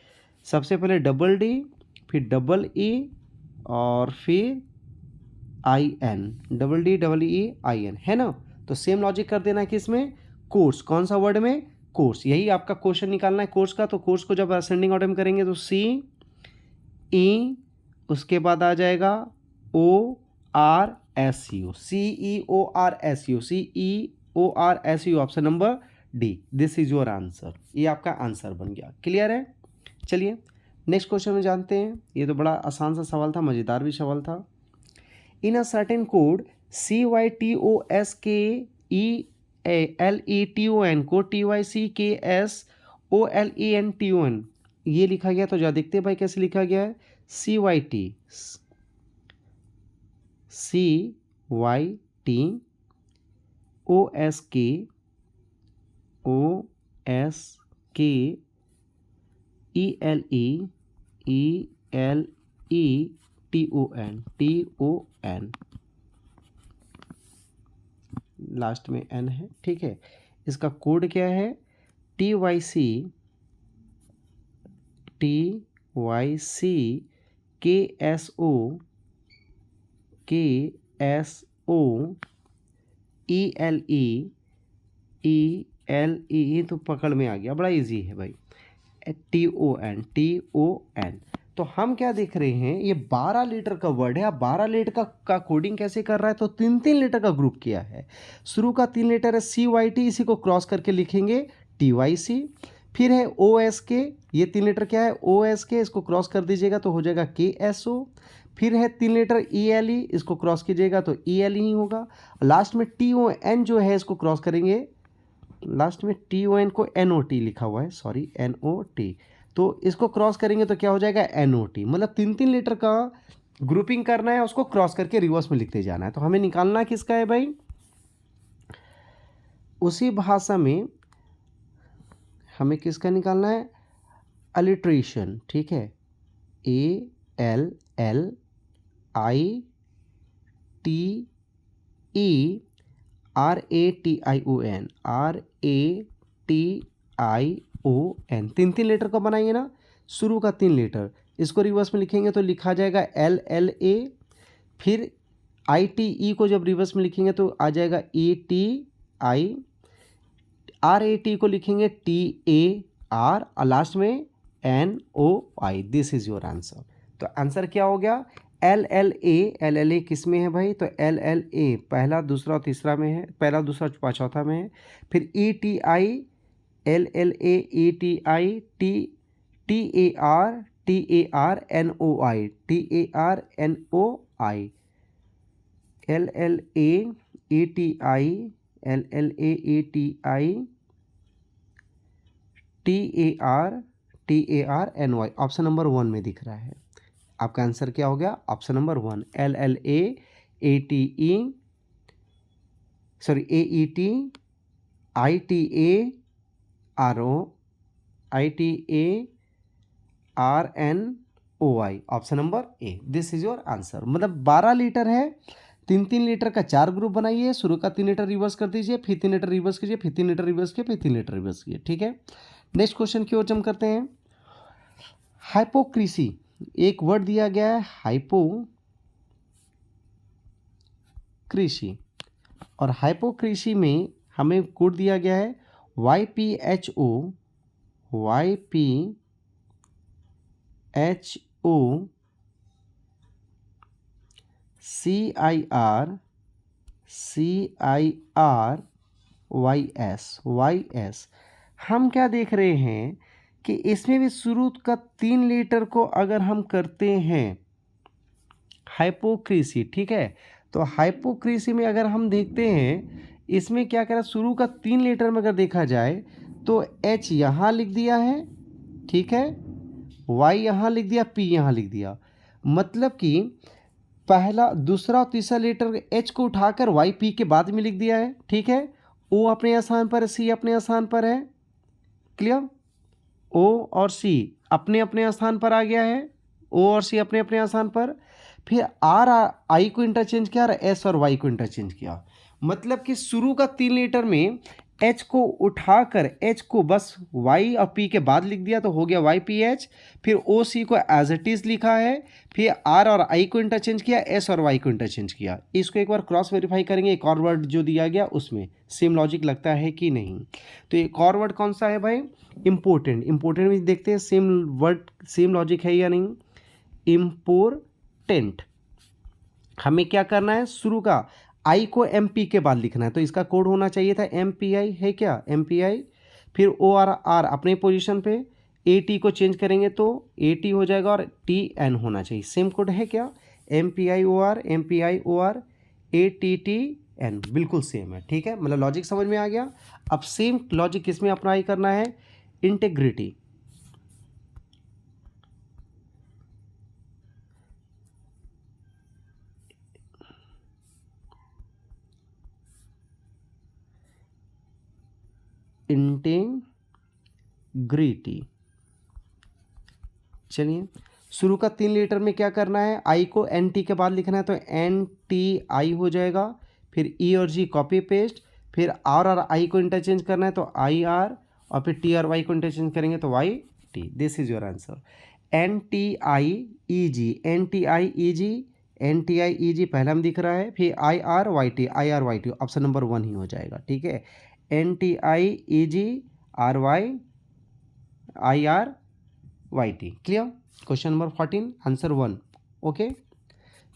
सबसे पहले डबल डी, फिर डबल ई, और फिर I N, double D double E I N, है ना। तो सेम लॉजिक कर देना कि इसमें कोर्स, कौन सा वर्ड में, कोर्स, यही आपका क्वेश्चन निकालना है कोर्स का। तो कोर्स को जब असेंडिंग ऑर्डर में करेंगे तो सी ई, उसके बाद आ जाएगा O R S U, CEORSU, CEORSU, option number D, this is your answer. ये आपका आंसर बन गया। क्लियर है। चलिए नेक्स्ट क्वेश्चन में जानते हैं। ये तो बड़ा आसान सा सवाल था, मज़ेदार भी सवाल था। इन अ सर्टेन कोड CYTOSKELETON को TYCKSOLENTON ये लिखा गया। तो जा देखते हैं भाई कैसे लिखा गया है, CYT CYT OSK ELETON last में N है, ठीक है। इसका कोड क्या है? TYC KSO ELE तो पकड़ में आ गया, बड़ा इजी है भाई। TON। तो हम क्या देख रहे हैं, ये 12 लीटर का वर्ड है। अब 12 लीटर का कोडिंग कैसे कर रहा है? तो 3-3 लीटर का ग्रुप किया है। शुरू का 3 लीटर है CYT, इसी को क्रॉस करके लिखेंगे TYC। फिर है OSK, ये 3 लीटर क्या है? OSK, इसको क्रॉस कर दीजिएगा तो हो जाएगा KSO। फिर है 3 लीटर ELE, इसको क्रॉस कीजिएगा तो ELE ही होगा। लास्ट में TON जो है, इसको क्रॉस करेंगे, लास्ट में TON को NOT लिखा हुआ है, सॉरी NOT, तो इसको क्रॉस करेंगे तो क्या हो जाएगा? NOT। मतलब 3-3 लीटर का ग्रुपिंग करना है, उसको क्रॉस करके रिवर्स में लिखते जाना है। तो हमें निकालना किसका है भाई? उसी भाषा में हमें किसका निकालना है? अलिट्रेशन, ठीक है। ALLITERATION 3-3 लीटर का बनाइए ना। शुरू का 3 लीटर, इसको रिवर्स में लिखेंगे तो लिखा जाएगा LLA। फिर ITE को जब रिवर्स में लिखेंगे तो आ जाएगा ETI। RAT को लिखेंगे TAR और लास्ट में NOI। This is your answer. तो आंसर क्या हो गया? LLA किस में है भाई? तो LLA पहला, दूसरा और तीसरा में है, पहला, दूसरा, चौथा में है। फिर ETI LLA ETI TAR NOI LLA ETI TAR NOI option number 1 में दिख रहा है। आपका आंसर क्या हो गया? Option number 1 LLA ATE sorry AET ITARNOI option number A. This is your answer. मतलब 12 लीटर है, 3-3 लीटर का 4 ग्रुप बनाइए। शुरू का 3 लीटर रिवर्स कर दीजिए, फिर 3 लीटर रिवर्स कीजिए, फिर 3 लीटर रिवर्स कीजिए, फिर 3 लीटर रिवर्स कीजिए, ठीक है। नेक्स्ट क्वेश्चन की ओर जम करते हैं। हाइपोक्रीसी, एक वर्ड दिया गया है हाइपोक्रीसी, और हाइपोक्रीसी में हमें कोड दिया गया है YPHO CIR हम क्या देख रहे हैं कि इसमें भी शुरू का 3 लीटर को अगर हम करते हैं हाइपोक्रीसी, ठीक है। तो हाइपोक्रीसी में अगर हम देखते हैं, इसमें क्या करा, शुरू का 3 लीटर में अगर देखा जाए तो H यहाँ लिख दिया है, ठीक है, Y यहाँ लिख दिया, P यहाँ लिख दिया। मतलब कि पहला, दूसरा और तीसरा लीटर H को उठाकर Y P के बाद में लिख दिया है, ठीक है। O अपने स्थान पर है, C अपने स्थान पर है, क्लियर। O और C अपने अपने स्थान पर आ गया है, O और C अपने अपने स्थान पर। फिर R I को इंटरचेंज किया और S और Y को इंटरचेंज किया। मतलब कि शुरू का 3 लीटर में H को उठाकर H को बस Y और P के बाद लिख दिया तो हो गया YPH। फिर OC को एज इट इज लिखा है, फिर R और I को इंटरचेंज किया, S और Y को इंटरचेंज किया। इसको एक बार क्रॉस वेरीफाई करेंगे एक और वर्ड जो दिया गया उसमें सेम लॉजिक लगता है कि नहीं। तो एक और वर्ड कौन सा है भाई? इंपोर्टेंट में देखते हैं सेम वर्ड, सेम लॉजिक है या नहीं। इम्पोर्टेंट, हमें क्या करना है, शुरू का आई को MP के बाद लिखना है, तो इसका कोड होना चाहिए था MPI, है क्या MPI। फिर OR अपने पोजीशन पे, AT को चेंज करेंगे तो AT हो जाएगा और TN होना चाहिए। सेम कोड है क्या? MPI OR ATTN बिल्कुल सेम है, ठीक है। मतलब लॉजिक समझ में आ गया। अब सेम लॉजिक किस में अप्लाई करना है? इंटीग्रिटी। इंटेग्रिटी। चलिए, शुरू का 3 लेटर में क्या करना है, आई को एन टी के बाद लिखना है, तो एन टी आई हो जाएगा, फिर ई और जी कॉपी पेस्ट, फिर आर और आई को इंटरचेंज करना है तो आई आर, और फिर टी और वाई को इंटरचेंज करेंगे तो Y T. This is your answer. N T I E G, N T I E G, N T I E G पहला में दिख रहा है, फिर I R Y T, I R Y T, option number 1 ही हो जाएगा। ठीक है, N T I E G R Y I R Y T. Clear? Question number 14 answer 1। Okay,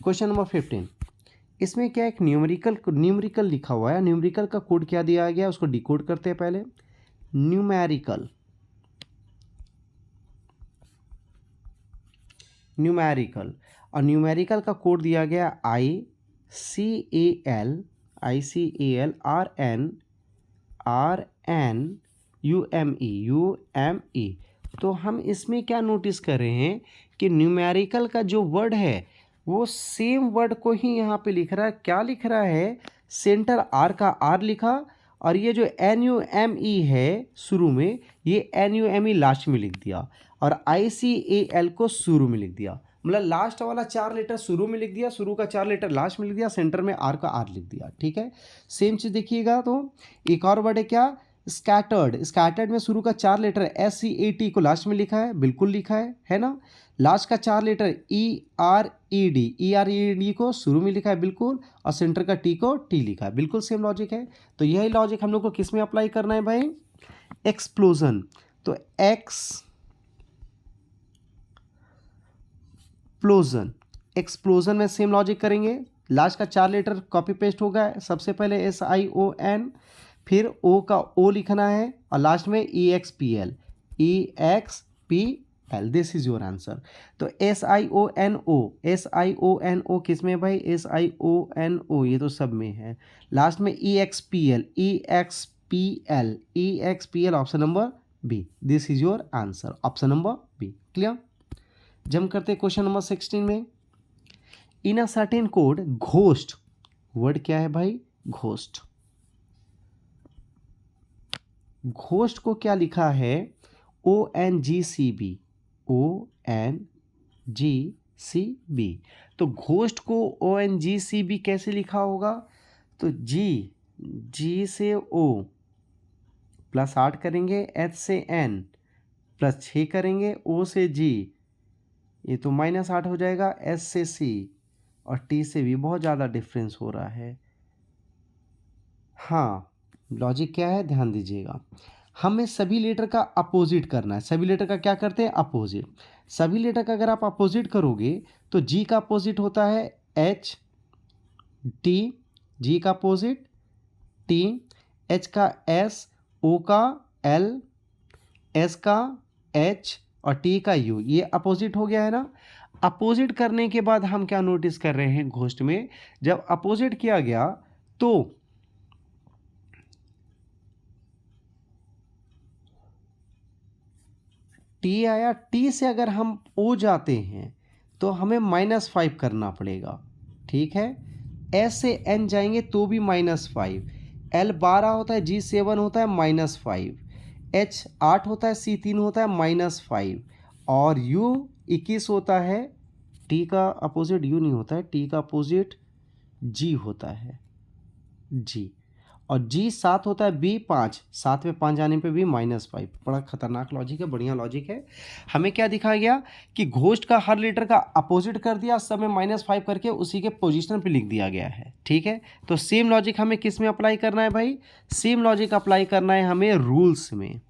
question number 15, इसमें क्या एक न्यूमेरिकल लिखा हुआ है। न्यूमेरिकल का कोड क्या दिया गया है उसको डिकोड करते हैं पहले। न्यूमेरिकल और न्यूमेरिकल का कोड दिया गया ICAL RNUME। तो हम इसमें क्या नोटिस कर रहे हैं कि न्यूमेरिकल का जो वर्ड है वो सेम वर्ड को ही यहाँ पे लिख रहा है। क्या लिख रहा है, सेंटर आर का आर लिखा, और ये जो NUME है शुरू में, ये NUME लास्ट में लिख दिया, और ICAL को शुरू में लिख दिया। मतलब लास्ट वाला 4 लेटर शुरू में लिख दिया, शुरू का 4 लेटर लास्ट में लिख दिया, सेंटर में आर का आर लिख दिया। ठीक है, सेम चीज़ देखिएगा। तो एक और वर्ड है क्या, स्कैटर्ड में शुरू का 4 लेटर SCAT को लास्ट में लिखा है, बिल्कुल लिखा है ना। लास्ट का 4 लेटर ERED को शुरू में लिखा है बिल्कुल, और सेंटर का टी को टी लिखा है, बिल्कुल सेम लॉजिक है। तो यही लॉजिक हम लोग को किस में अप्लाई करना है भाई, एक्सप्लोजन। तो एक्सप्लोजन में सेम लॉजिक करेंगे। लास्ट का 4 लेटर कॉपी पेस्ट होगा, सबसे पहले SION, फिर O का O लिखना है, और लास्ट में EXPL। This is your answer. तो SIONO किस में भाई, SIONO ये तो सब में है। लास्ट में EXPL option number B. This is your answer, option number B. Clear? Jump करते क्वेश्चन नंबर 16 में। In a certain code, ghost word क्या है भाई, घोस्ट। घोस्ट को क्या लिखा है, ONGCB। तो घोस्ट को ONGCB कैसे लिखा होगा, तो G से O प्लस 8 करेंगे, H से N प्लस 6 करेंगे, O से G ये तो -8 हो जाएगा, S से C और T से भी बहुत ज़्यादा डिफरेंस हो रहा है। हाँ, लॉजिक क्या है ध्यान दीजिएगा, हमें सभी लेटर का अपोजिट करना है। सभी लेटर का क्या करते हैं, अपोजिट। सभी लेटर का अगर आप अपोजिट करोगे तो G का अपोजिट होता है H, T, G का अपोजिट T, H का S, O का L, S का H और T का U, ये अपोजिट हो गया है ना। अपोजिट करने के बाद हम क्या नोटिस कर रहे हैं घोस्ट में, जब अपोजिट किया गया तो T आया, T से अगर हम O जाते हैं तो हमें -5 करना पड़ेगा। ठीक है, S से N जाएंगे तो भी -5, L 12 होता है, G 7 होता है -5, H 8 होता है, C 3 होता है -5, और U 21 होता है। T का अपोजिट U नहीं होता है, T का अपोजिट G होता है, G, और G 7 होता है, B 5, 7 में 5 जाने पे भी -5। बड़ा खतरनाक लॉजिक है, बढ़िया लॉजिक है। हमें क्या दिखाया गया कि घोस्ट का हर लेटर का अपोजिट कर दिया, सब में -5 करके उसी के पोजीशन पे लिख दिया गया है। ठीक है, तो सेम लॉजिक हमें किस में अप्लाई करना है भाई, सेम लॉजिक अप्लाई करना है हमें रूल्स में,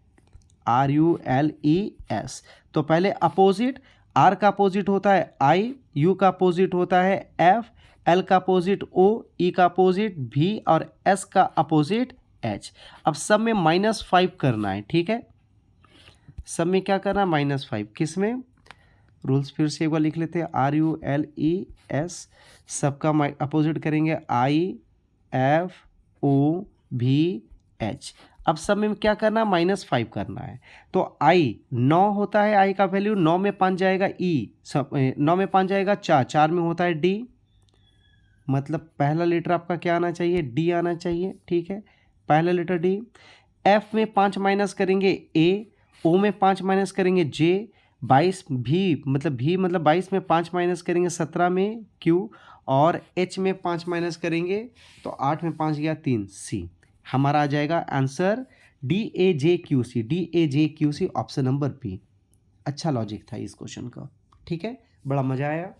RULES। तो पहले अपोजिट, R का अपोजिट होता है I, U का अपोजिट होता है F, L का अपोजिट O, E का अपोजिट V और S का अपोजिट H। अब सब में -5 करना है। ठीक है, सब में क्या करना है, -5। किस में, रूल्स फिर से एक बार लिख लेते हैं, RULES। सबका अपोजिट करेंगे I, F, O, V, H। अब सब में क्या करना है, -5 करना है। तो I 9 होता है, I का वैल्यू 9 में 5 जाएगा E, 9 में 5 जाएगा 4, 4 में होता है D, मतलब पहला लेटर आपका क्या आना चाहिए, D आना चाहिए। ठीक है, पहला लेटर D। एफ में 5 माइनस करेंगे ए, ओ में 5 माइनस करेंगे जे, 22 भी मतलब 22 में 5 माइनस करेंगे 17 में क्यू, और एच में 5 माइनस करेंगे तो 8 में 5 गया 3 सी। हमारा आ जाएगा answer DAJQC, DAJQC option number B. अच्छा लॉजिक था इस क्वेश्चन का, ठीक है, बड़ा मजा आया।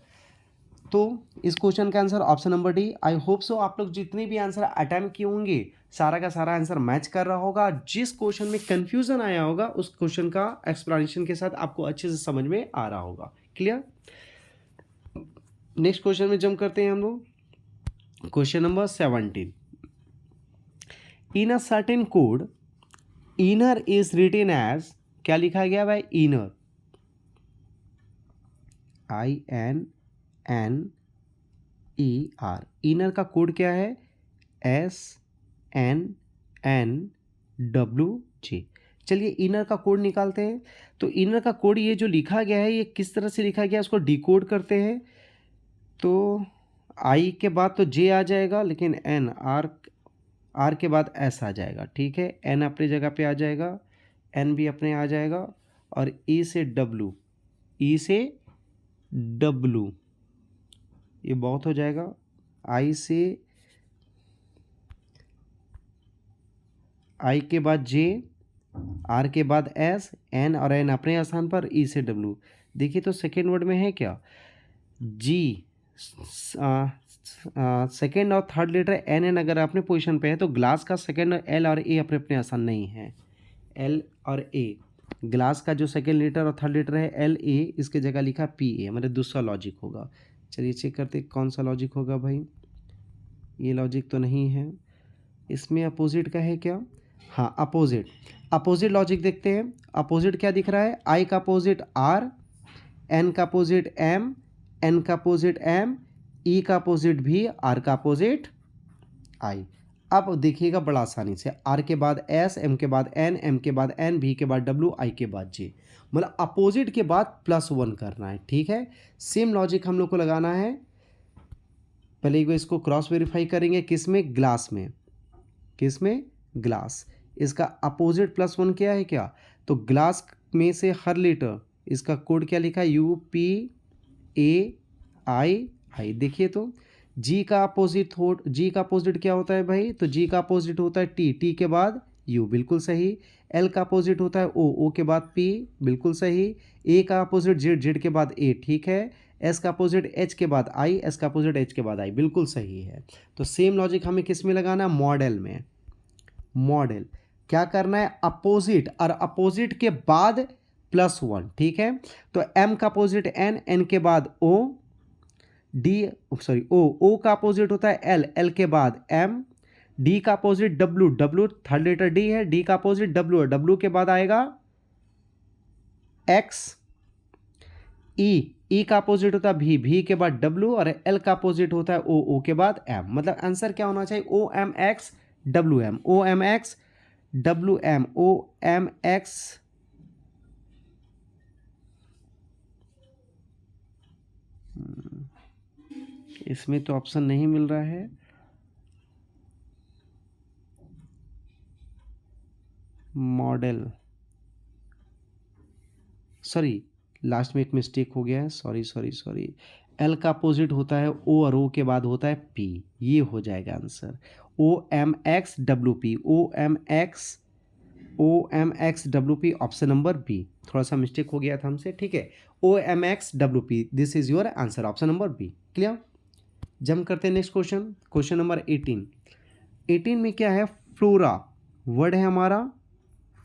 तो इस क्वेश्चन का answer option number D. I hope so आप लोग जितने भी आंसर अटेम्प्ट किए होंगे सारा का सारा आंसर मैच कर रहा होगा। जिस क्वेश्चन में कंफ्यूजन आया होगा उस क्वेश्चन का एक्सप्लेनेशन के साथ आपको अच्छे से समझ में आ रहा होगा। क्लियर? नेक्स्ट क्वेश्चन में जंप करते हैं हम लोग। Question number 17। In a certain code inner is written as, क्या लिखा गया भाई? Inner, INNER। इनर का कोड क्या है? SNNWJ। चलिए इनर का कोड निकालते हैं। तो इनर का कोड ये जो लिखा गया है ये किस तरह से लिखा गया है उसको डिकोड करते हैं। तो आई के बाद तो जे आ जाएगा, लेकिन एन आर के बाद एस आ जाएगा, ठीक है। एन अपनी जगह पे आ जाएगा, एन भी अपने आ जाएगा, और ई से डब्लू, ई से डब्लू ये बहुत हो जाएगा। आई से आई के बाद जे, आर के बाद एस, एन और एन अपने स्थान पर, ई से डब्लू। देखिए तो सेकेंड वर्ड में है क्या? जी, सेकेंड और थर्ड लेटर एन एन अगर अपने पोजीशन पे है तो ग्लास का सेकेंड एल और ए अपने अपने आसान नहीं है। एल और ए, ग्लास का जो सेकेंड लेटर और थर्ड लेटर है एल ए, इसके जगह लिखा पी ए, मतलब दूसरा लॉजिक होगा। चलिए चेक करते कौन सा लॉजिक होगा भाई। ये लॉजिक तो नहीं है, इसमें अपोजिट का है क्या? हाँ अपोजिट, अपोजिट लॉजिक देखते हैं। अपोजिट क्या दिख रहा है? आई का अपोजिट आर, एन का अपोजिट एम, एन का अपोजिट एम, ई का अपोजिट भी, आर का अपोजिट आई। अब देखिएगा बड़ा आसानी से, आर के बाद एस, एम के बाद एन, एम के बाद एन, भी के बाद डब्ल्यू, आई के बाद जे, मतलब अपोजिट के बाद +1 करना है, ठीक है। सेम लॉजिक हम लोग को लगाना है। पहले इसको क्रॉस वेरीफाई करेंगे, किस में? ग्लास में। किस में? ग्लास। इसका अपोजिट +1 क्या है क्या? तो ग्लास में से हर लेटर, इसका कोड क्या लिखा है? UPAII। देखिए तो जी का अपोजिट जी का अपोजिट क्या होता है भाई? तो जी का अपोजिट होता है टी, टी के बाद यू, बिल्कुल सही। एल का अपोजिट होता है ओ, ओ के बाद पी, बिल्कुल सही। ए का अपोजिट जेड, जेड के बाद ए, ठीक है। एस का अपोजिट एच के बाद आई, एस का अपोजिट एच के बाद आई, बिल्कुल सही है। तो सेम लॉजिक हमें किस में लगाना है? मॉडल में। मॉडल क्या करना है? अपोजिट, और अपोजिट के बाद +1, ठीक है। तो एम का अपोजिट एन, एन के बाद ओ, डी सॉरी ओ, ओ का अपोजिट होता है एल, एल के बाद एम, डी का opposite W, W third letter D है, डी का अपोजिट डब्ल्यू है, डब्ल्यू के बाद आएगा एक्स। ई का अपोजिट होता है भी, भी के बाद डब्ल्यू, और एल का अपोजिट होता है ओ, ओ के बाद एम। मतलब आंसर क्या होना चाहिए? OMX WM, OMXWM, OMX। इसमें तो ऑप्शन नहीं मिल रहा है। मॉडल, सॉरी लास्ट में एक मिस्टेक हो गया है, सॉरी सॉरी सॉरी। एल का अपोजिट होता है ओ, और ओ के बाद होता है पी, ये हो जाएगा answer. OMXWP, OMXWP option number B. थोड़ा सा मिस्टेक हो गया था हमसे, ठीक है। OMXWP, this is your answer, option number B. Clear? Jump करते हैं नेक्स्ट क्वेश्चन, क्वेश्चन नंबर 18। 18 में क्या है? फ्लोरा वर्ड है हमारा,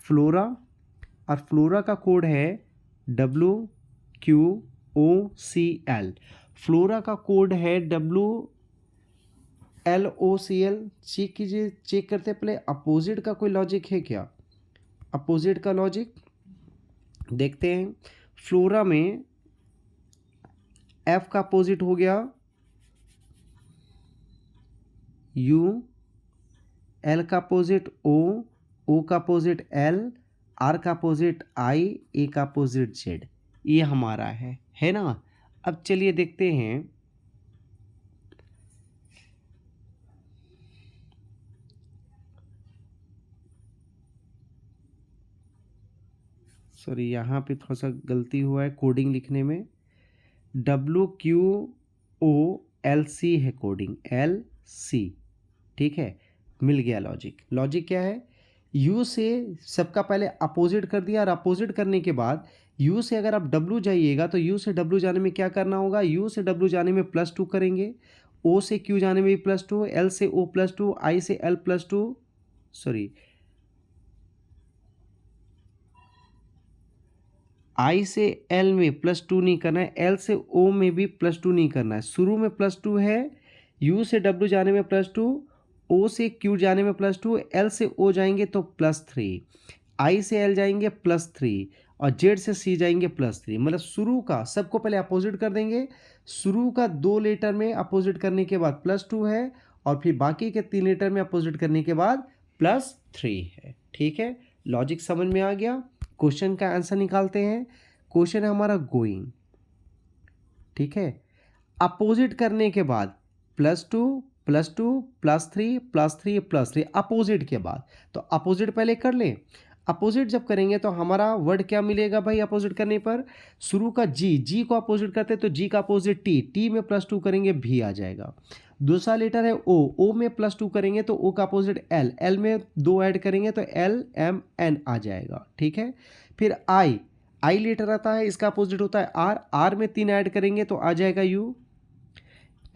फ्लोरा, और फ्लोरा का कोड है WQOCL। फ्लोरा का कोड है WLOCL। चेक कीजिए, चेक करते हैं पहले अपोजिट का कोई लॉजिक है क्या? अपोजिट का लॉजिक देखते हैं। फ्लोरा में F का अपोजिट हो गया U, L का अपोजिट O, O का अपोजिट L, R का अपोजिट I, A का अपोजिट Z। ये हमारा है ना। अब चलिए देखते हैं, सॉरी यहाँ पे थोड़ा सा गलती हुआ है कोडिंग लिखने में, WQOLC है कोडिंग, LC, ठीक है, मिल गया लॉजिक। लॉजिक क्या है, U से सबका पहले अपोजिट कर दिया, और अपोजिट करने के बाद U से अगर आप W जाइएगा तो U से W जाने में क्या करना होगा, U से W जाने में +2 करेंगे, O से Q जाने में भी +2, L से O +2, I से L +2, सॉरी I से L में +2 नहीं करना है, L से O में भी +2 नहीं करना है। शुरू में +2 है, U से W जाने में +2, O से Q जाने में +2, L से O जाएंगे तो +3, I से L जाएंगे +3, और Z से C जाएंगे +3। मतलब शुरू का सबको पहले अपोजिट कर देंगे, शुरू का 2 लेटर में अपोजिट करने के बाद +2 है, और फिर बाकी के 3 लेटर में अपोजिट करने के बाद +3 है। ठीक है, लॉजिक समझ में आ गया। क्वेश्चन का आंसर निकालते हैं। क्वेश्चन है हमारा गोइंग, ठीक है, अपोजिट करने के बाद +2 +2 +3 +3 +3 अपोजिट के बाद, तो अपोजिट पहले कर लें। अपोजिट जब करेंगे तो हमारा वर्ड क्या मिलेगा भाई, अपोजिट करने पर शुरू का जी को अपोजिट करते हैं तो जी का अपोजिट टी में +2 करेंगे भी आ जाएगा। दूसरा लेटर है ओ में +2 करेंगे तो ओ का अपोजिट एल में 2 ऐड करेंगे तो LMN आ जाएगा। ठीक है, फिर आई लेटर आता है, इसका अपोजिट होता है आर में 3 ऐड करेंगे तो आ जाएगा यू।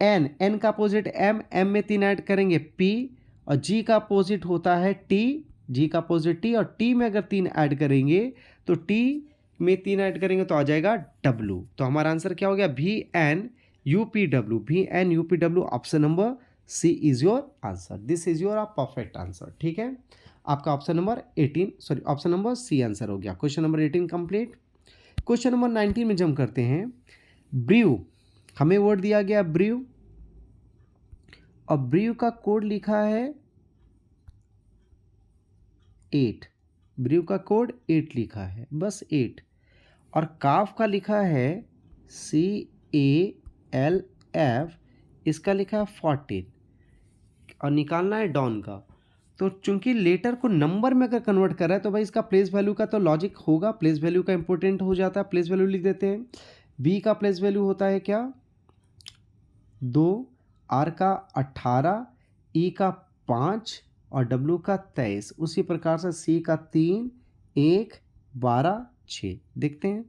एन का अपोजिट एम में 3 ऐड करेंगे पी, और जी का अपोजिट होता है टी, जी का अपोजिट टी, और टी में अगर 3 ऐड करेंगे तो टी में 3 ऐड करेंगे तो आ जाएगा डब्लू। तो हमारा आंसर क्या हो गया, VNUPW। Option number C is your answer. This is your perfect answer. ठीक है, आपका option number 18 sorry option number C answer हो गया। Question number 18 complete. Question number 19 में जम करते हैं। ब्रू, हमें वर्ड दिया गया ब्रू, और ब्रू का कोड लिखा है 8, ब्रू का कोड 8 लिखा है, बस 8, और काफ का लिखा है CALF, इसका लिखा है 14, और निकालना है डॉन का। तो चूंकि लेटर को नंबर में अगर कन्वर्ट कर रहा है तो भाई इसका प्लेस वैल्यू का तो लॉजिक होगा, प्लेस वैल्यू का इंपॉर्टेंट हो जाता है, प्लेस वैल्यू लिख देते हैं। बी का प्लेस वैल्यू होता है क्या 2, आर का 18, ई का 5 और डब्ल्यू का 23। उसी प्रकार से सी का 3, 1, 12, 6। देखते हैं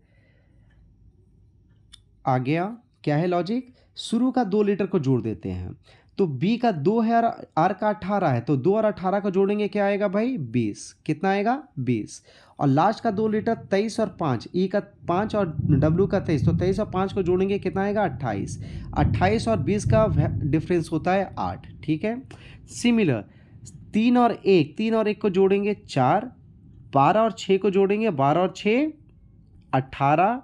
आ गया। क्या है लॉजिक, शुरू का 2 लेटर को जोड़ देते हैं, तो बी का 2 है और आर का 18 है, तो 2 और 18 को जोड़ेंगे क्या आएगा भाई 20। कितना आएगा 20, और लास्ट का 2 लेटर 23 और 5, ई का 5 और डब्ल्यू का 23, तो 23 और 5 को जोड़ेंगे कितना आएगा 28। 28 और 20 का डिफरेंस होता है 8। ठीक है, सिमिलर 3 और 1 को जोड़ेंगे 4, 12 और 6 को जोड़ेंगे 12 और 6 18,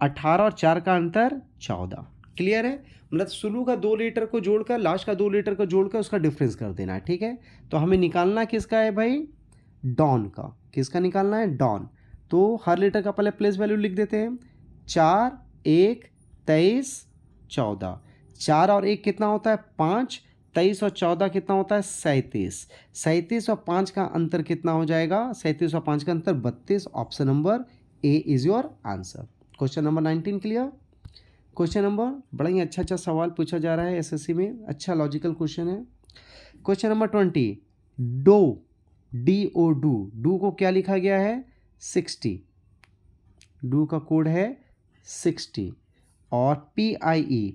18 और 4 का अंतर 14। क्लियर है, मतलब शुरू का 2 लेटर को जोड़कर लास्ट का 2 लेटर को जोड़कर उसका डिफरेंस कर देना है। ठीक है, तो हमें निकालना किसका है भाई डॉन का, किसका निकालना है डॉन। तो हर लेटर का पहले प्लेस वैल्यू लिख देते हैं। 4, 1, 23, 14, 4 और 1 कितना होता है 5, 23 और 14 कितना होता है 37, 37 और 5 का अंतर कितना हो जाएगा 37 और 5 का अंतर 32। Option number A is your answer. Question number 19 clear. Question number, बड़ा ही अच्छा सवाल पूछा जा रहा है एसएससी में, अच्छा लॉजिकल क्वेश्चन है। Question number 20, do, DO do को क्या लिखा गया है 60, डू का कोड है 60, और PIE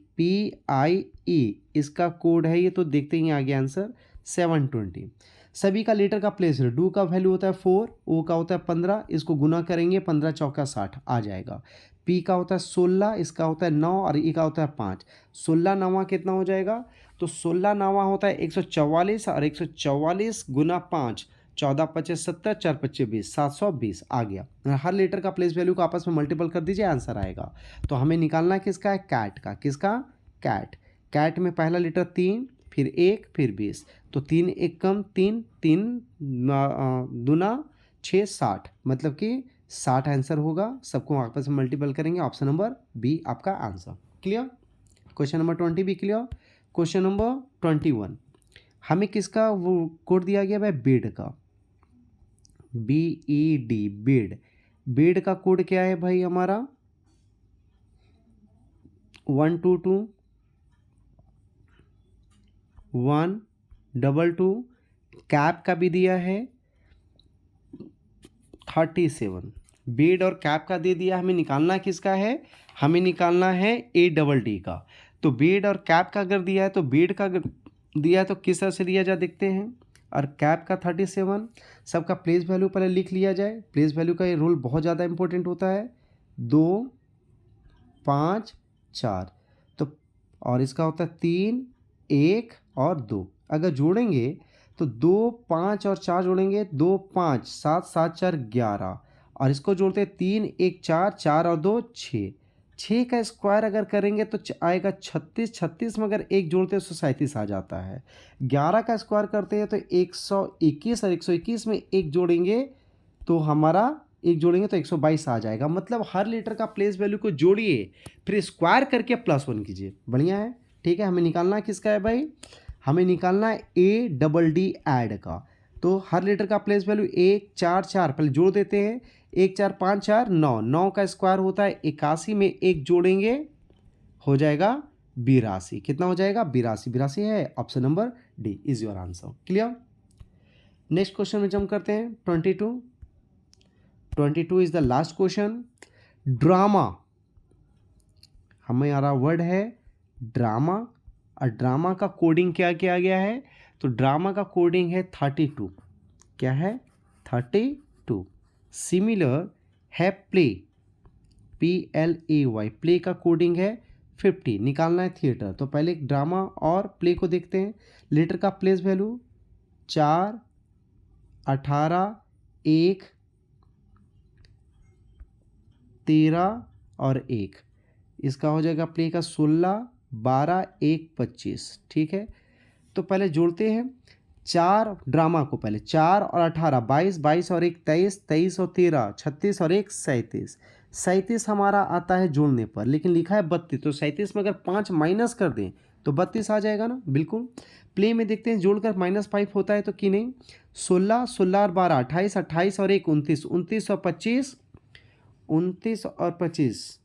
इसका कोड है, ये तो देखते ही आ गया आंसर 720। सभी का लेटर का प्लेस है, डू का वैल्यू होता है 4, ओ का होता है 15, इसको गुना करेंगे 15 चौका 60 आ जाएगा। पी का होता है 16, इसका होता है 9, और ई का होता है 5। 16 9 कितना हो जाएगा, तो 16 9 होता है 144, और 144 गुना 5, 14 25 70, 4 25 20, 720 आ गया। हर लेटर का प्लेस वैल्यू को आपस में मल्टीपल कर दीजिए, आंसर आएगा। तो हमें निकालना किसका है कैट का, किसका कैट। कैट में पहला लेटर 3, फिर 1, फिर 20, तो 3 1 कम 3, 3 दूना 6 60, मतलब कि 60 आंसर होगा। सबको आपस में मल्टीपल करेंगे, ऑप्शन नंबर बी आपका आंसर। क्लियर, क्वेश्चन नंबर 20 भी क्लियर। क्वेश्चन नंबर 21, हमें किसका वो कोड दिया गया है बेड का, BED बेड, बेड का कोड क्या है भाई हमारा 122 122। कैप का भी दिया है 37। बेड और कैप का दे दिया, हमें निकालना किसका है, हमें निकालना है ADD का। तो बेड और कैप का अगर दिया है तो बेड का अगर दिया है तो किस तरह से दिया जाए देखते हैं। और कैप का 37, सबका प्लेस वैल्यू पहले लिख लिया जाए। प्लेस वैल्यू का ये रूल बहुत ज़्यादा इंपॉर्टेंट होता है। 2 5 4 तो, और इसका होता है 3 1 और 2। अगर जोड़ेंगे तो 2 5 और 4 जोड़ेंगे, 2 5 7 7 4 11, और इसको जोड़ते हैं 3 1 4 4 और 2 6। 6 का स्क्वायर अगर करेंगे तो आएगा 36। 36 में अगर एक जोड़ते हैं तो 37 आ जाता है। 11 का स्क्वायर करते हैं तो 121, और 121 में एक जोड़ेंगे तो हमारा एक जोड़ेंगे तो 122 आ जाएगा। मतलब हर लीटर का प्लेस वैल्यू को जोड़िए, फिर स्क्वायर करके +1 कीजिए। बढ़िया है, ठीक है। हमें निकालना किसका है भाई, हमें निकालना है ADD ऐड का। तो हर लीटर का प्लेस वैल्यू 1 4 4 पहले जोड़ देते हैं। 1 4 5 4 9, 9 का स्क्वायर होता है 81 में एक जोड़ेंगे हो जाएगा 82। कितना हो जाएगा 82। 82 है, option number D is your answer. Clear. Next question में जंप करते हैं 22। 22 is the last question. Drama, हमारा वर्ड है ड्रामा, और ड्रामा का कोडिंग क्या किया गया है, तो ड्रामा का कोडिंग है 32। क्या है 32। सिमिलर है प्ले, PLAY, प्ले का कोडिंग है 50। निकालना है थिएटर। तो पहले ड्रामा और प्ले को देखते हैं। लीटर का प्लेस वैल्यू 4 18 1 13 और 1। इसका हो जाएगा प्ले का 16 12 1 25। ठीक है, तो पहले जोड़ते हैं 4 ड्रामा को, पहले 4 और 18 22, 22 और 1 23, 23 और 13 36 और 1 37। 37 हमारा आता है जोड़ने पर, लेकिन लिखा है 32, तो 37 में अगर 5 माइनस कर दें तो 32 आ जाएगा ना। बिल्कुल। प्ले में देखते हैं जोड़कर -5 होता है तो कि नहीं। 16 16 और 12 28, 28 और 1 29, 29 और 25, 29 और 25,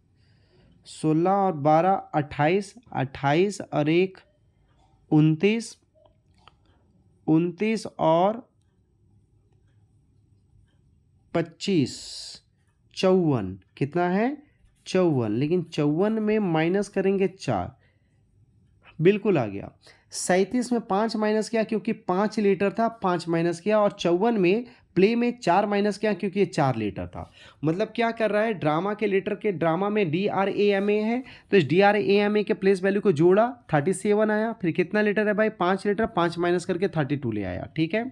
16 और 12 28, 28 और 1 29, 29 और 25 54। कितना है 54, लेकिन 54 में माइनस करेंगे 4, बिल्कुल आ गया। 37 में 5 माइनस किया क्योंकि 5 लीटर था, 5 माइनस किया, और 54 में प्ले में 4 माइनस किया क्योंकि ये 4 लीटर था। मतलब क्या कर रहा है, ड्रामा के लीटर के, ड्रामा में DRAMA है, तो इस DRAMA के प्लेस वैल्यू को जोड़ा 37 आया। फिर कितना लीटर है भाई 5 लीटर, 5 माइनस करके 32 ले आया। ठीक है।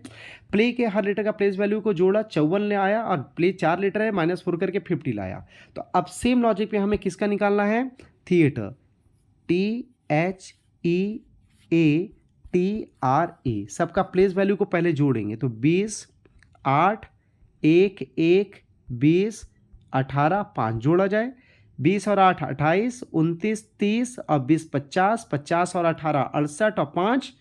प्ले के हर लीटर का प्लेस वैल्यू को जोड़ा 54 ले आया, और प्ले 4 लीटर है -4 करके 50 लाया। तो अब सेम लॉजिक पे हमें किसका निकालना है, थिएटर, THEATRA। सबका प्लेस वैल्यू को पहले जोड़ेंगे तो 20 8 1 1 20 18 5 जोड़ा जाए। 20 और 8 28, 29 30 और 20 50, 50 और 18 68 और 5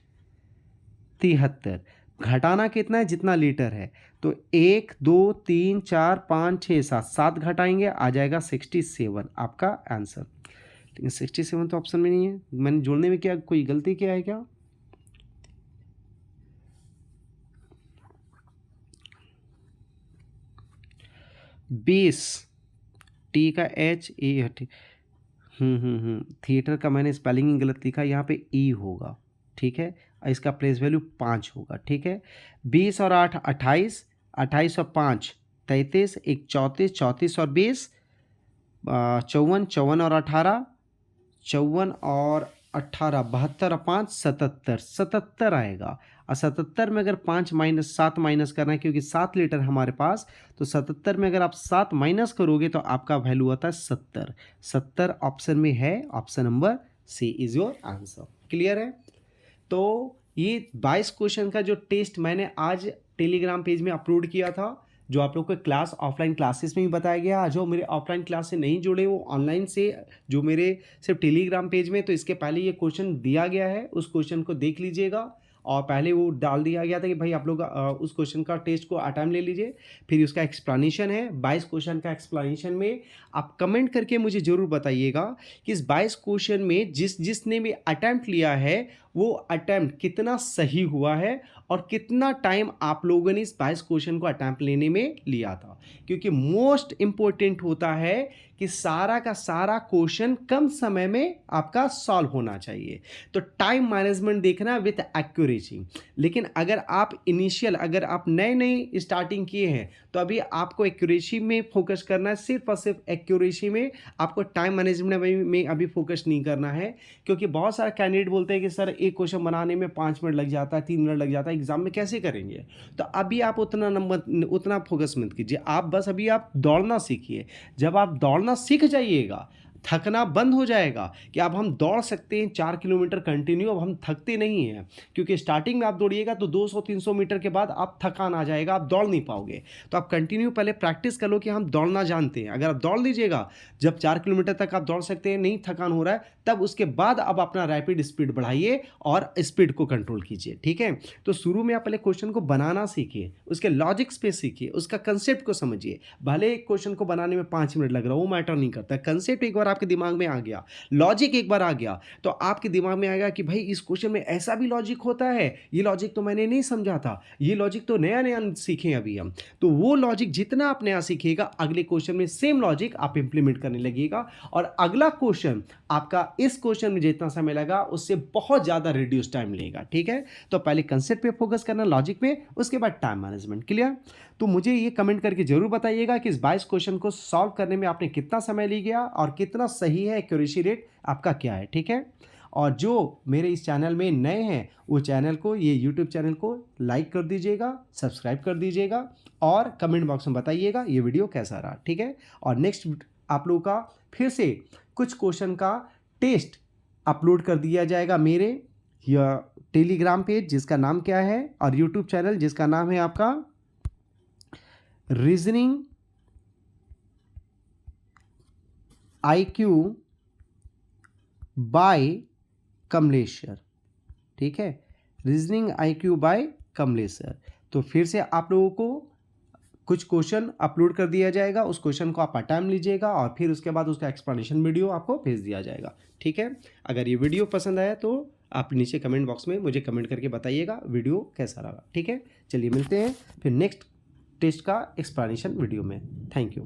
73। घटाना कितना है, जितना लीटर है, तो 1 2 3 4 5 6 7 7 घटाएंगे आ जाएगा 67 आपका आंसर। लेकिन 67 तो ऑप्शन में नहीं है, मैंने जोड़ने में क्या कोई गलती किया है क्या। बेस, टी का HA, थिएटर का मैंने स्पेलिंग ही गलत लिखा, यहाँ पे E होगा। ठीक है, इसका प्लेस वैल्यू 5 होगा। ठीक है। 20 और 8 28, 28 और 5 33, 1 34, 34 और 20 54, 54 और 18 54 और 18 72 और 5 77, 77 आएगा। और 77 में अगर 5 माइनस 7 माइनस करना है क्योंकि 7 लीटर हमारे पास, तो 77 में अगर आप 7 माइनस करोगे तो आपका वैल्यू आता है 70। 70 ऑप्शन में है, option number C is your answer. Clear है। तो ये 22 क्वेश्चन का जो टेस्ट मैंने आज टेलीग्राम पेज में अपलोड किया था, जो आप लोग को क्लास ऑफलाइन क्लासेस में भी बताया गया। जो मेरे ऑफलाइन क्लास से नहीं जुड़े वो ऑनलाइन से, जो मेरे सिर्फ टेलीग्राम पेज में, तो इसके पहले ये क्वेश्चन दिया गया है, उस क्वेश्चन को देख लीजिएगा और पहले वो डाल दिया गया था कि भाई आप लोग उस क्वेश्चन का टेस्ट को अटेम्प्ट ले लीजिए, फिर उसका एक्सप्लेनेशन है 22 क्वेश्चन का एक्सप्लेनेशन में। आप कमेंट करके मुझे ज़रूर बताइएगा कि इस 22 क्वेश्चन में जिसने भी अटेम्प्ट लिया है वो अटेम्प्ट कितना सही हुआ है और कितना टाइम आप लोगों ने इस 22 क्वेश्चन को अटेम्प्ट लेने में लिया था, क्योंकि मोस्ट इम्पोर्टेंट होता है कि सारा का सारा क्वेश्चन कम समय में आपका सॉल्व होना चाहिए। तो टाइम मैनेजमेंट देखना विथ एक्यूरेसी। लेकिन अगर आप अगर आप नए नए स्टार्टिंग किए हैं तो अभी आपको एक्यूरेसी में फोकस करना है, सिर्फ और सिर्फ एक्यूरेसी में। आपको टाइम मैनेजमेंट में अभी फोकस नहीं करना है, क्योंकि बहुत सारा कैंडिडेट बोलते हैं कि सर एक क्वेश्चन बनाने में 5 मिनट लग जाता है, 3 मिनट लग जाता है, एग्जाम में कैसे करेंगे। तो अभी आप उतना फोकस मत कीजिए, आप बस अभी आप दौड़ना सीखिए। जब आप दौड़ना सीख जाइएगा, थकना बंद हो जाएगा कि अब हम दौड़ सकते हैं 4 किलोमीटर कंटिन्यू, अब हम थकते नहीं हैं। क्योंकि स्टार्टिंग में आप दौड़िएगा तो 200-300 मीटर के बाद आप थकान आ जाएगा, आप दौड़ नहीं पाओगे। तो आप कंटिन्यू पहले प्रैक्टिस कर लो कि हम दौड़ना जानते हैं। अगर आप दौड़ लीजिएगा, जब 4 किलोमीटर तक आप दौड़ सकते हैं, नहीं थकान हो रहा है, तब उसके बाद अब अपना रैपिड स्पीड बढ़ाइए और स्पीड को कंट्रोल कीजिए। ठीक है, तो शुरू में आप पहले क्वेश्चन को बनाना सीखिए, उसके लॉजिक्स पे सीखिए, उसका कंसेप्ट को समझिए। भले एक क्वेश्चन को बनाने में 5 मिनट लग रहा हो, वो मैटर नहीं करता। कंसेप्ट एक बार आपके दिमाग में आ गया, लॉजिक एक बार आ गया, तो आपके दिमाग में आएगा कि भाई इस क्वेश्चन में ऐसा भी लॉजिक होता है, ये लॉजिक तो मैंने नहीं समझा था, ये लॉजिक तो नया नया सीखे अभी हम। तो वो लॉजिक जितना आप नया सीखिएगा, अगले क्वेश्चन में सेम लॉजिक आप इंप्लीमेंट करने लगेगा, और अगला क्वेश्चन आपका इस क्वेश्चन में जितना समय लगा उससे बहुत ज्यादा रिड्यूस टाइम लेगा। ठीक है, तो पहले कंसेप्ट पे फोकस करना, लॉजिक पे, उसके बाद टाइम मैनेजमेंट। क्लियर? तो मुझे ये कमेंट करके जरूर बताइएगा कि इस 22 क्वेश्चन को सॉल्व करने में आपने कितना समय लिया और कितना सही है, एक्यूरेसी रेट आपका क्या है। ठीक है, और जो मेरे इस चैनल में नए हैं वो चैनल को, ये यूट्यूब चैनल को लाइक कर दीजिएगा, सब्सक्राइब कर दीजिएगा, और कमेंट बॉक्स में बताइएगा ये वीडियो कैसा रहा। ठीक है, और नेक्स्ट आप लोगों का फिर से कुछ क्वेश्चन का टेस्ट अपलोड कर दिया जाएगा मेरे या टेलीग्राम पेज जिसका नाम क्या है, और यूट्यूब चैनल जिसका नाम है आपका reasoning IQ by Kamlesh sir. ठीक है, reasoning IQ by Kamlesh sir. तो फिर से आप लोगों को कुछ क्वेश्चन अपलोड कर दिया जाएगा, उस क्वेश्चन को आप टाइम लीजिएगा और फिर उसके बाद उसका एक्सप्लेनेशन वीडियो आपको भेज दिया जाएगा। ठीक है, अगर ये वीडियो पसंद आया तो आप नीचे कमेंट बॉक्स में मुझे कमेंट करके बताइएगा वीडियो कैसा लगा। ठीक है, चलिए मिलते हैं फिर नेक्स्ट टेस्ट का एक्सप्लेनेशन वीडियो में। Thank you.